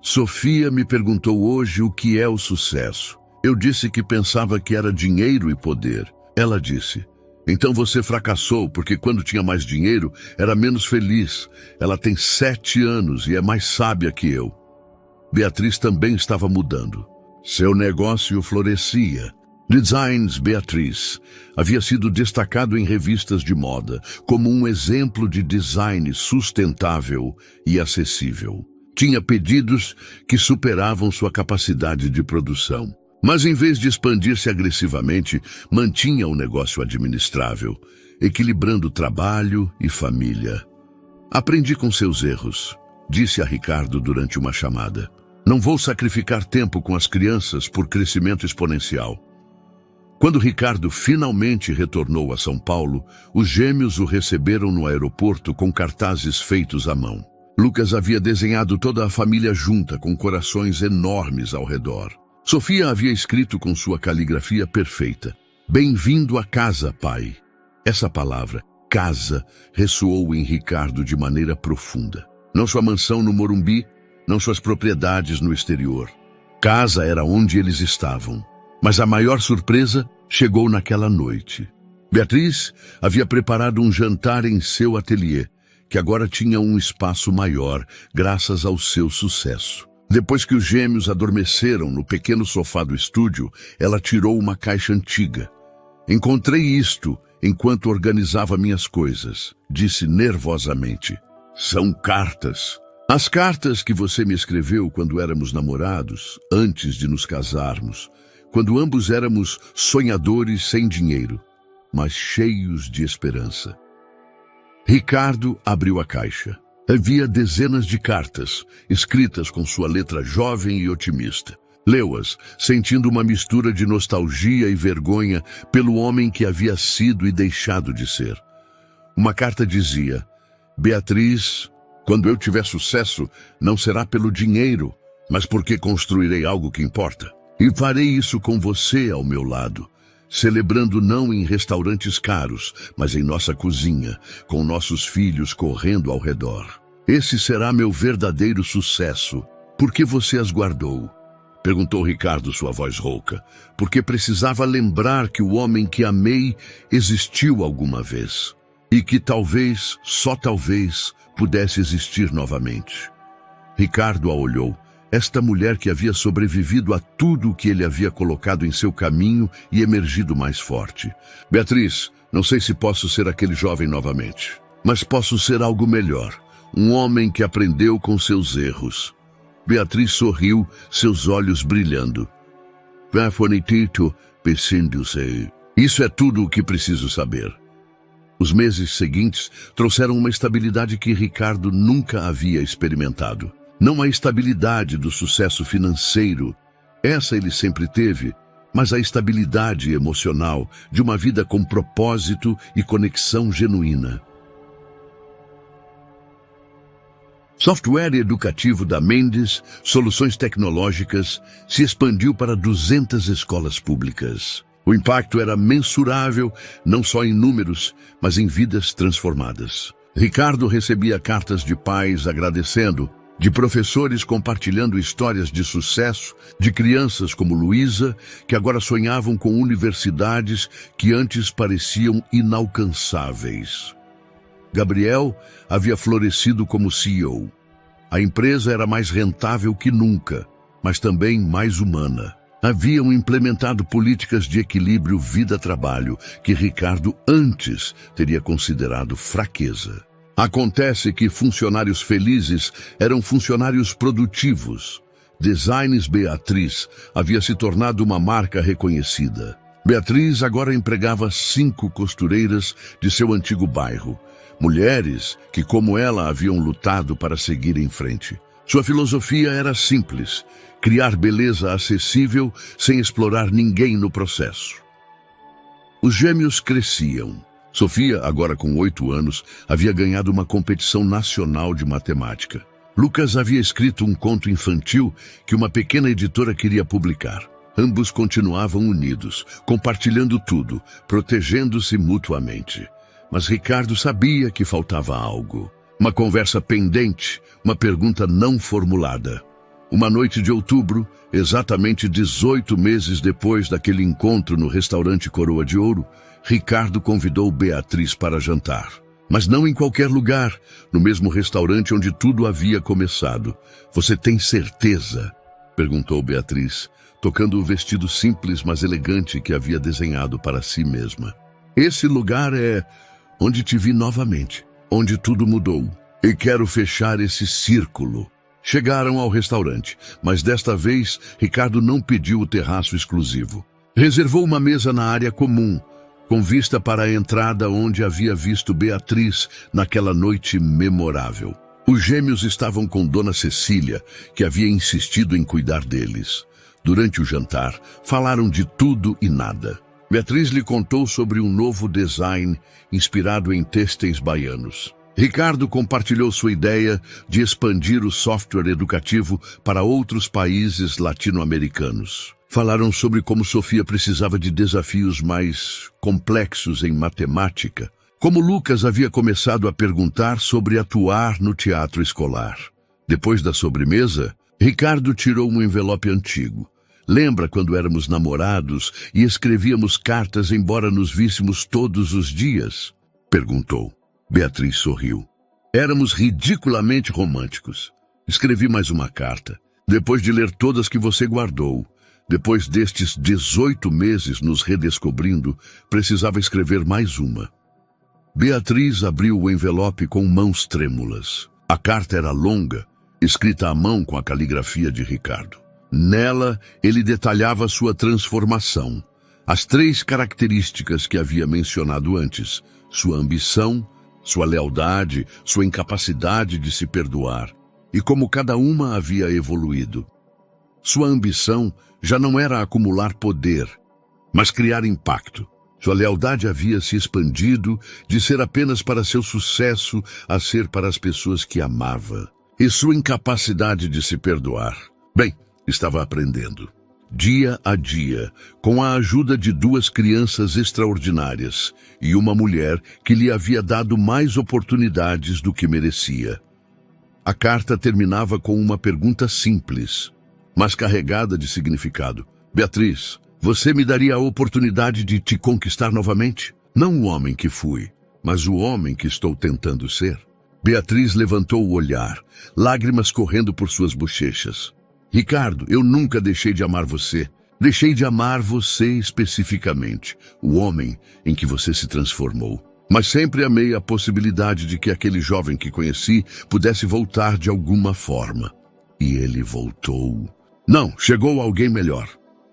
"Sofia me perguntou hoje o que é o sucesso. Eu disse que pensava que era dinheiro e poder. Ela disse: então você fracassou porque quando tinha mais dinheiro era menos feliz. Ela tem 7 anos e é mais sábia que eu." Beatriz também estava mudando. Seu negócio florescia. Designs Beatriz havia sido destacado em revistas de moda como um exemplo de design sustentável e acessível. Tinha pedidos que superavam sua capacidade de produção. Mas em vez de expandir-se agressivamente, mantinha o negócio administrável, equilibrando trabalho e família. "Aprendi com seus erros", disse a Ricardo durante uma chamada. "Não vou sacrificar tempo com as crianças por crescimento exponencial." Quando Ricardo finalmente retornou a São Paulo, os gêmeos o receberam no aeroporto com cartazes feitos à mão. Lucas havia desenhado toda a família junta, com corações enormes ao redor. Sofia havia escrito com sua caligrafia perfeita: "Bem-vindo à casa, pai." Essa palavra, casa, ressoou em Ricardo de maneira profunda. Não sua mansão no Morumbi, não suas propriedades no exterior. Casa era onde eles estavam. Mas a maior surpresa chegou naquela noite. Beatriz havia preparado um jantar em seu ateliê, que agora tinha um espaço maior, graças ao seu sucesso. Depois que os gêmeos adormeceram no pequeno sofá do estúdio, ela tirou uma caixa antiga. "Encontrei isto enquanto organizava minhas coisas", disse nervosamente. "São cartas. As cartas que você me escreveu quando éramos namorados, antes de nos casarmos, quando ambos éramos sonhadores sem dinheiro, mas cheios de esperança." Ricardo abriu a caixa. Havia dezenas de cartas, escritas com sua letra jovem e otimista. Leu-as, sentindo uma mistura de nostalgia e vergonha pelo homem que havia sido e deixado de ser. Uma carta dizia: "Beatriz, quando eu tiver sucesso, não será pelo dinheiro, mas porque construirei algo que importa. E farei isso com você ao meu lado, celebrando não em restaurantes caros, mas em nossa cozinha, com nossos filhos correndo ao redor. Esse será meu verdadeiro sucesso. Por que você as guardou?" perguntou Ricardo, sua voz rouca. "Porque precisava lembrar que o homem que amei existiu alguma vez, e que talvez, só talvez, pudesse existir novamente." Ricardo a olhou. Esta mulher que havia sobrevivido a tudo o que ele havia colocado em seu caminho e emergido mais forte. "Beatriz, não sei se posso ser aquele jovem novamente, mas posso ser algo melhor. Um homem que aprendeu com seus erros." Beatriz sorriu, seus olhos brilhando. "Isso é tudo o que preciso saber." Os meses seguintes trouxeram uma estabilidade que Ricardo nunca havia experimentado. Não a estabilidade do sucesso financeiro, essa ele sempre teve, mas a estabilidade emocional de uma vida com propósito e conexão genuína. Software educativo da Mendes, soluções tecnológicas, se expandiu para 200 escolas públicas. O impacto era mensurável, não só em números, mas em vidas transformadas. Ricardo recebia cartas de pais agradecendo, de professores compartilhando histórias de sucesso, de crianças como Luísa, que agora sonhavam com universidades que antes pareciam inalcançáveis. Gabriel havia florescido como CEO. A empresa era mais rentável que nunca, mas também mais humana. Haviam implementado políticas de equilíbrio vida-trabalho que Ricardo antes teria considerado fraqueza. Acontece que funcionários felizes eram funcionários produtivos. Designs Beatriz havia se tornado uma marca reconhecida. Beatriz agora empregava 5 costureiras de seu antigo bairro. Mulheres que, como ela, haviam lutado para seguir em frente. Sua filosofia era simples: criar beleza acessível sem explorar ninguém no processo. Os gêmeos cresciam. Sofia, agora com 8 anos, havia ganhado uma competição nacional de matemática. Lucas havia escrito um conto infantil que uma pequena editora queria publicar. Ambos continuavam unidos, compartilhando tudo, protegendo-se mutuamente. Mas Ricardo sabia que faltava algo. Uma conversa pendente, uma pergunta não formulada. Uma noite de outubro, exatamente 18 meses depois daquele encontro no restaurante Coroa de Ouro, Ricardo convidou Beatriz para jantar. Mas não em qualquer lugar, no mesmo restaurante onde tudo havia começado. "Você tem certeza?" perguntou Beatriz, tocando o vestido simples, mas elegante que havia desenhado para si mesma. "Esse lugar é onde te vi novamente, onde tudo mudou. E quero fechar esse círculo." Chegaram ao restaurante, mas desta vez Ricardo não pediu o terraço exclusivo. Reservou uma mesa na área comum, com vista para a entrada onde havia visto Beatriz naquela noite memorável. Os gêmeos estavam com Dona Cecília, que havia insistido em cuidar deles. Durante o jantar, falaram de tudo e nada. Beatriz lhe contou sobre um novo design inspirado em têxteis baianos. Ricardo compartilhou sua ideia de expandir o software educativo para outros países latino-americanos. Falaram sobre como Sofia precisava de desafios mais complexos em matemática. Como Lucas havia começado a perguntar sobre atuar no teatro escolar. Depois da sobremesa, Ricardo tirou um envelope antigo. "Lembra quando éramos namorados e escrevíamos cartas embora nos víssemos todos os dias?" perguntou. Beatriz sorriu. "Éramos ridiculamente românticos. Escrevi mais uma carta. Depois de ler todas que você guardou, depois destes 18 meses nos redescobrindo, precisava escrever mais uma." Beatriz abriu o envelope com mãos trêmulas. A carta era longa, escrita à mão com a caligrafia de Ricardo. Nela, ele detalhava sua transformação, as 3 características que havia mencionado antes: sua ambição, sua lealdade, sua incapacidade de se perdoar, e como cada uma havia evoluído. Sua ambição já não era acumular poder, mas criar impacto. Sua lealdade havia se expandido de ser apenas para seu sucesso a ser para as pessoas que amava. E sua incapacidade de se perdoar, bem, estava aprendendo. Dia a dia, com a ajuda de 2 crianças extraordinárias e uma mulher que lhe havia dado mais oportunidades do que merecia. A carta terminava com uma pergunta simples, mas carregada de significado. "Beatriz, você me daria a oportunidade de te conquistar novamente? Não o homem que fui, mas o homem que estou tentando ser." Beatriz levantou o olhar, lágrimas correndo por suas bochechas. "Ricardo, eu nunca deixei de amar você. Deixei de amar você especificamente, o homem em que você se transformou. Mas sempre amei a possibilidade de que aquele jovem que conheci pudesse voltar de alguma forma. E ele voltou. Não, chegou alguém melhor.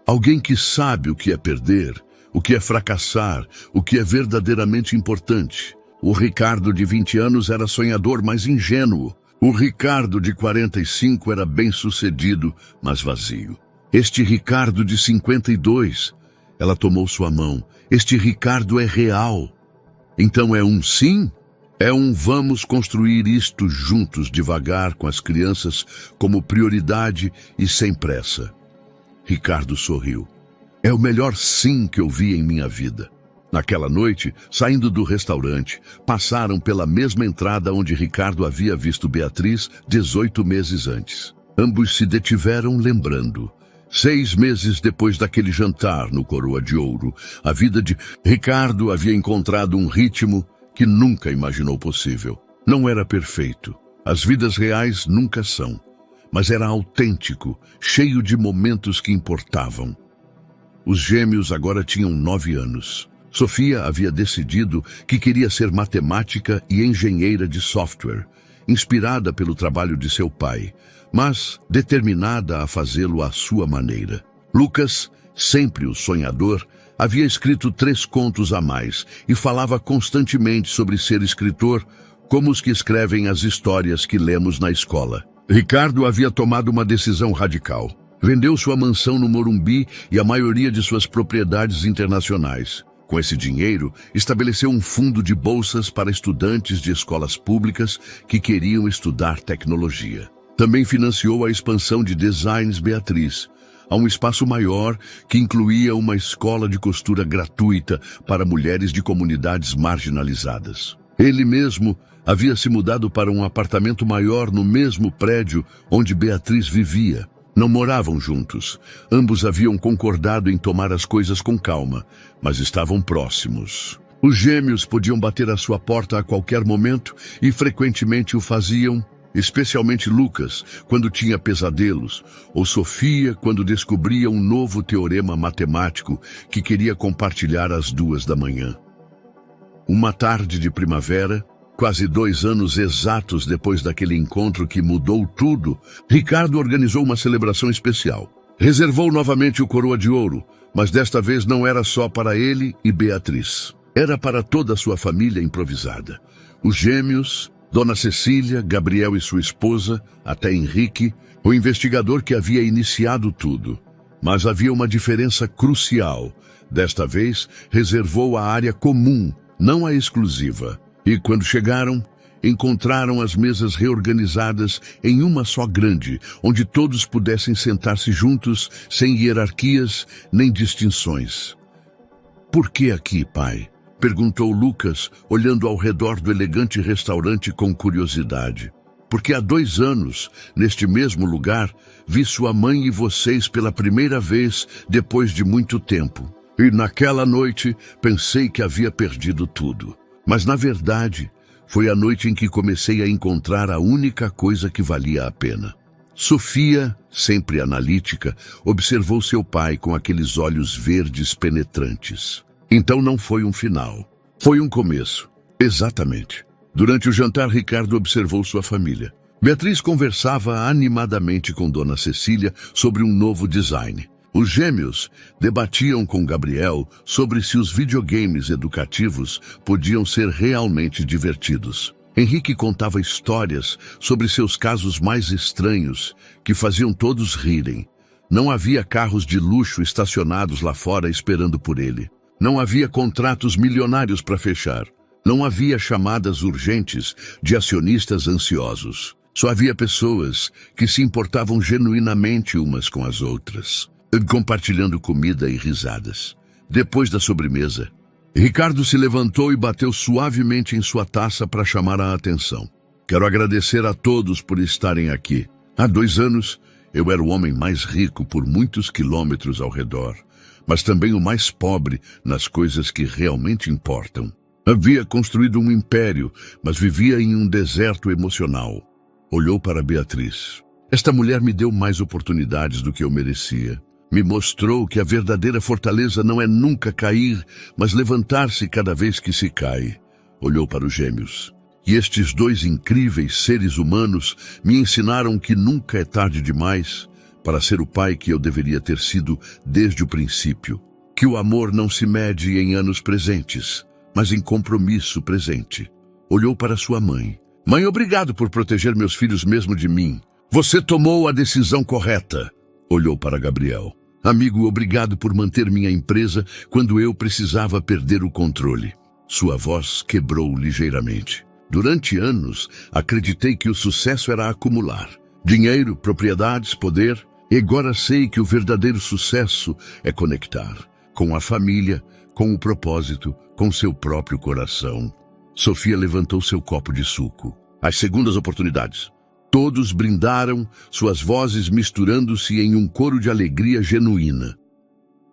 Alguém que sabe o que é perder, o que é fracassar, o que é verdadeiramente importante. O Ricardo de 20 anos era sonhador, mas ingênuo. O Ricardo de 45 era bem-sucedido, mas vazio. Este Ricardo de 52, ela tomou sua mão. Este Ricardo é real. Então é um sim? É um vamos construir isto juntos, devagar, com as crianças como prioridade e sem pressa. Ricardo sorriu. É o melhor sim que eu vi em minha vida. Naquela noite, saindo do restaurante, passaram pela mesma entrada onde Ricardo havia visto Beatriz 18 meses antes. Ambos se detiveram lembrando. 6 meses depois daquele jantar no Coroa de Ouro, a vida de Ricardo havia encontrado um ritmo que nunca imaginou possível. Não era perfeito, As vidas reais nunca são, mas era autêntico, cheio de momentos que importavam. Os gêmeos agora tinham 9 anos. Sofia havia decidido que queria ser matemática e engenheira de software, inspirada pelo trabalho de seu pai, mas determinada a fazê-lo à sua maneira. Lucas, sempre o sonhador, havia escrito 3 contos a mais e falava constantemente sobre ser escritor, como os que escrevem as histórias que lemos na escola. Ricardo havia tomado uma decisão radical. Vendeu sua mansão no Morumbi e a maioria de suas propriedades internacionais. Com esse dinheiro, estabeleceu um fundo de bolsas para estudantes de escolas públicas que queriam estudar tecnologia. Também financiou a expansão de Designs Beatriz, a um espaço maior que incluía uma escola de costura gratuita para mulheres de comunidades marginalizadas. Ele mesmo havia se mudado para um apartamento maior no mesmo prédio onde Beatriz vivia. Não moravam juntos. Ambos haviam concordado em tomar as coisas com calma, mas estavam próximos. Os gêmeos podiam bater à sua porta a qualquer momento e frequentemente o faziam, especialmente Lucas, quando tinha pesadelos, ou Sofia, quando descobria um novo teorema matemático que queria compartilhar às 2 da manhã. Uma tarde de primavera, quase 2 anos exatos depois daquele encontro que mudou tudo, Ricardo organizou uma celebração especial. Reservou novamente o Coroa de Ouro, mas desta vez não era só para ele e Beatriz. Era para toda a sua família improvisada. Os gêmeos, Dona Cecília, Gabriel e sua esposa, até Henrique, o investigador que havia iniciado tudo. Mas havia uma diferença crucial. Desta vez, reservou a área comum, não a exclusiva. E quando chegaram, encontraram as mesas reorganizadas em uma só grande, onde todos pudessem sentar-se juntos, sem hierarquias nem distinções. "Por que aqui, pai?" perguntou Lucas, olhando ao redor do elegante restaurante com curiosidade. "Porque há 2 anos, neste mesmo lugar, vi sua mãe e vocês pela primeira vez depois de muito tempo. E naquela noite pensei que havia perdido tudo. Mas, na verdade, foi a noite em que comecei a encontrar a única coisa que valia a pena." Sofia, sempre analítica, observou seu pai com aqueles olhos verdes penetrantes. Então não foi um final. Foi um começo. Exatamente. Durante o jantar, Ricardo observou sua família. Beatriz conversava animadamente com Dona Cecília sobre um novo design. Os gêmeos debatiam com Gabriel sobre se os videogames educativos podiam ser realmente divertidos. Henrique contava histórias sobre seus casos mais estranhos, que faziam todos rirem. Não havia carros de luxo estacionados lá fora esperando por ele. Não havia contratos milionários para fechar. Não havia chamadas urgentes de acionistas ansiosos. Só havia pessoas que se importavam genuinamente umas com as outras, compartilhando comida e risadas. Depois da sobremesa, Ricardo se levantou e bateu suavemente em sua taça para chamar a atenção. "Quero agradecer a todos por estarem aqui. Há 2 anos, eu era o homem mais rico por muitos quilômetros ao redor, mas também o mais pobre nas coisas que realmente importam. Havia construído um império, mas vivia em um deserto emocional." Olhou para Beatriz. "Esta mulher me deu mais oportunidades do que eu merecia. Me mostrou que a verdadeira fortaleza não é nunca cair, mas levantar-se cada vez que se cai." Olhou para os gêmeos. "E estes 2 incríveis seres humanos me ensinaram que nunca é tarde demais para ser o pai que eu deveria ter sido desde o princípio. Que o amor não se mede em anos presentes, mas em compromisso presente." Olhou para sua mãe. "Mãe, obrigado por proteger meus filhos mesmo de mim. Você tomou a decisão correta." Olhou para Gabriel. "Amigo, obrigado por manter minha empresa quando eu precisava perder o controle." Sua voz quebrou ligeiramente. "Durante anos, acreditei que o sucesso era acumular dinheiro, propriedades, poder. E agora sei que o verdadeiro sucesso é conectar com a família, com o propósito, com seu próprio coração." Sofia levantou seu copo de suco. "As segundas oportunidades." Todos brindaram, suas vozes misturando-se em um coro de alegria genuína.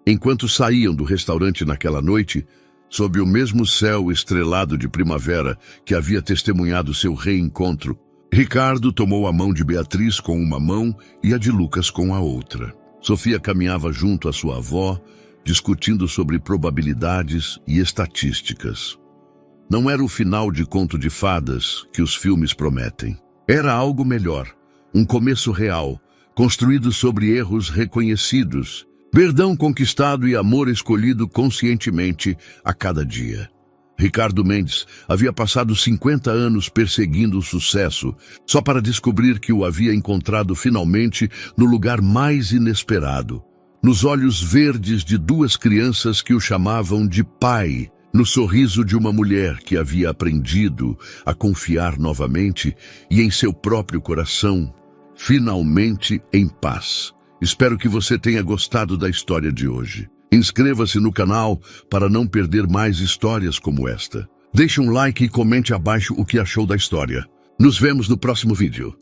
Enquanto saíam do restaurante naquela noite, sob o mesmo céu estrelado de primavera que havia testemunhado seu reencontro, Ricardo tomou a mão de Beatriz com uma mão e a de Lucas com a outra. Sofia caminhava junto à sua avó, discutindo sobre probabilidades e estatísticas. Não era o final de Conto de Fadas que os filmes prometem. Era algo melhor, um começo real, construído sobre erros reconhecidos, perdão conquistado e amor escolhido conscientemente a cada dia. Ricardo Mendes havia passado 50 anos perseguindo o sucesso, só para descobrir que o havia encontrado finalmente no lugar mais inesperado, nos olhos verdes de duas crianças que o chamavam de pai, no sorriso de uma mulher que havia aprendido a confiar novamente e em seu próprio coração, finalmente em paz. Espero que você tenha gostado da história de hoje. Inscreva-se no canal para não perder mais histórias como esta. Deixe um like e comente abaixo o que achou da história. Nos vemos no próximo vídeo.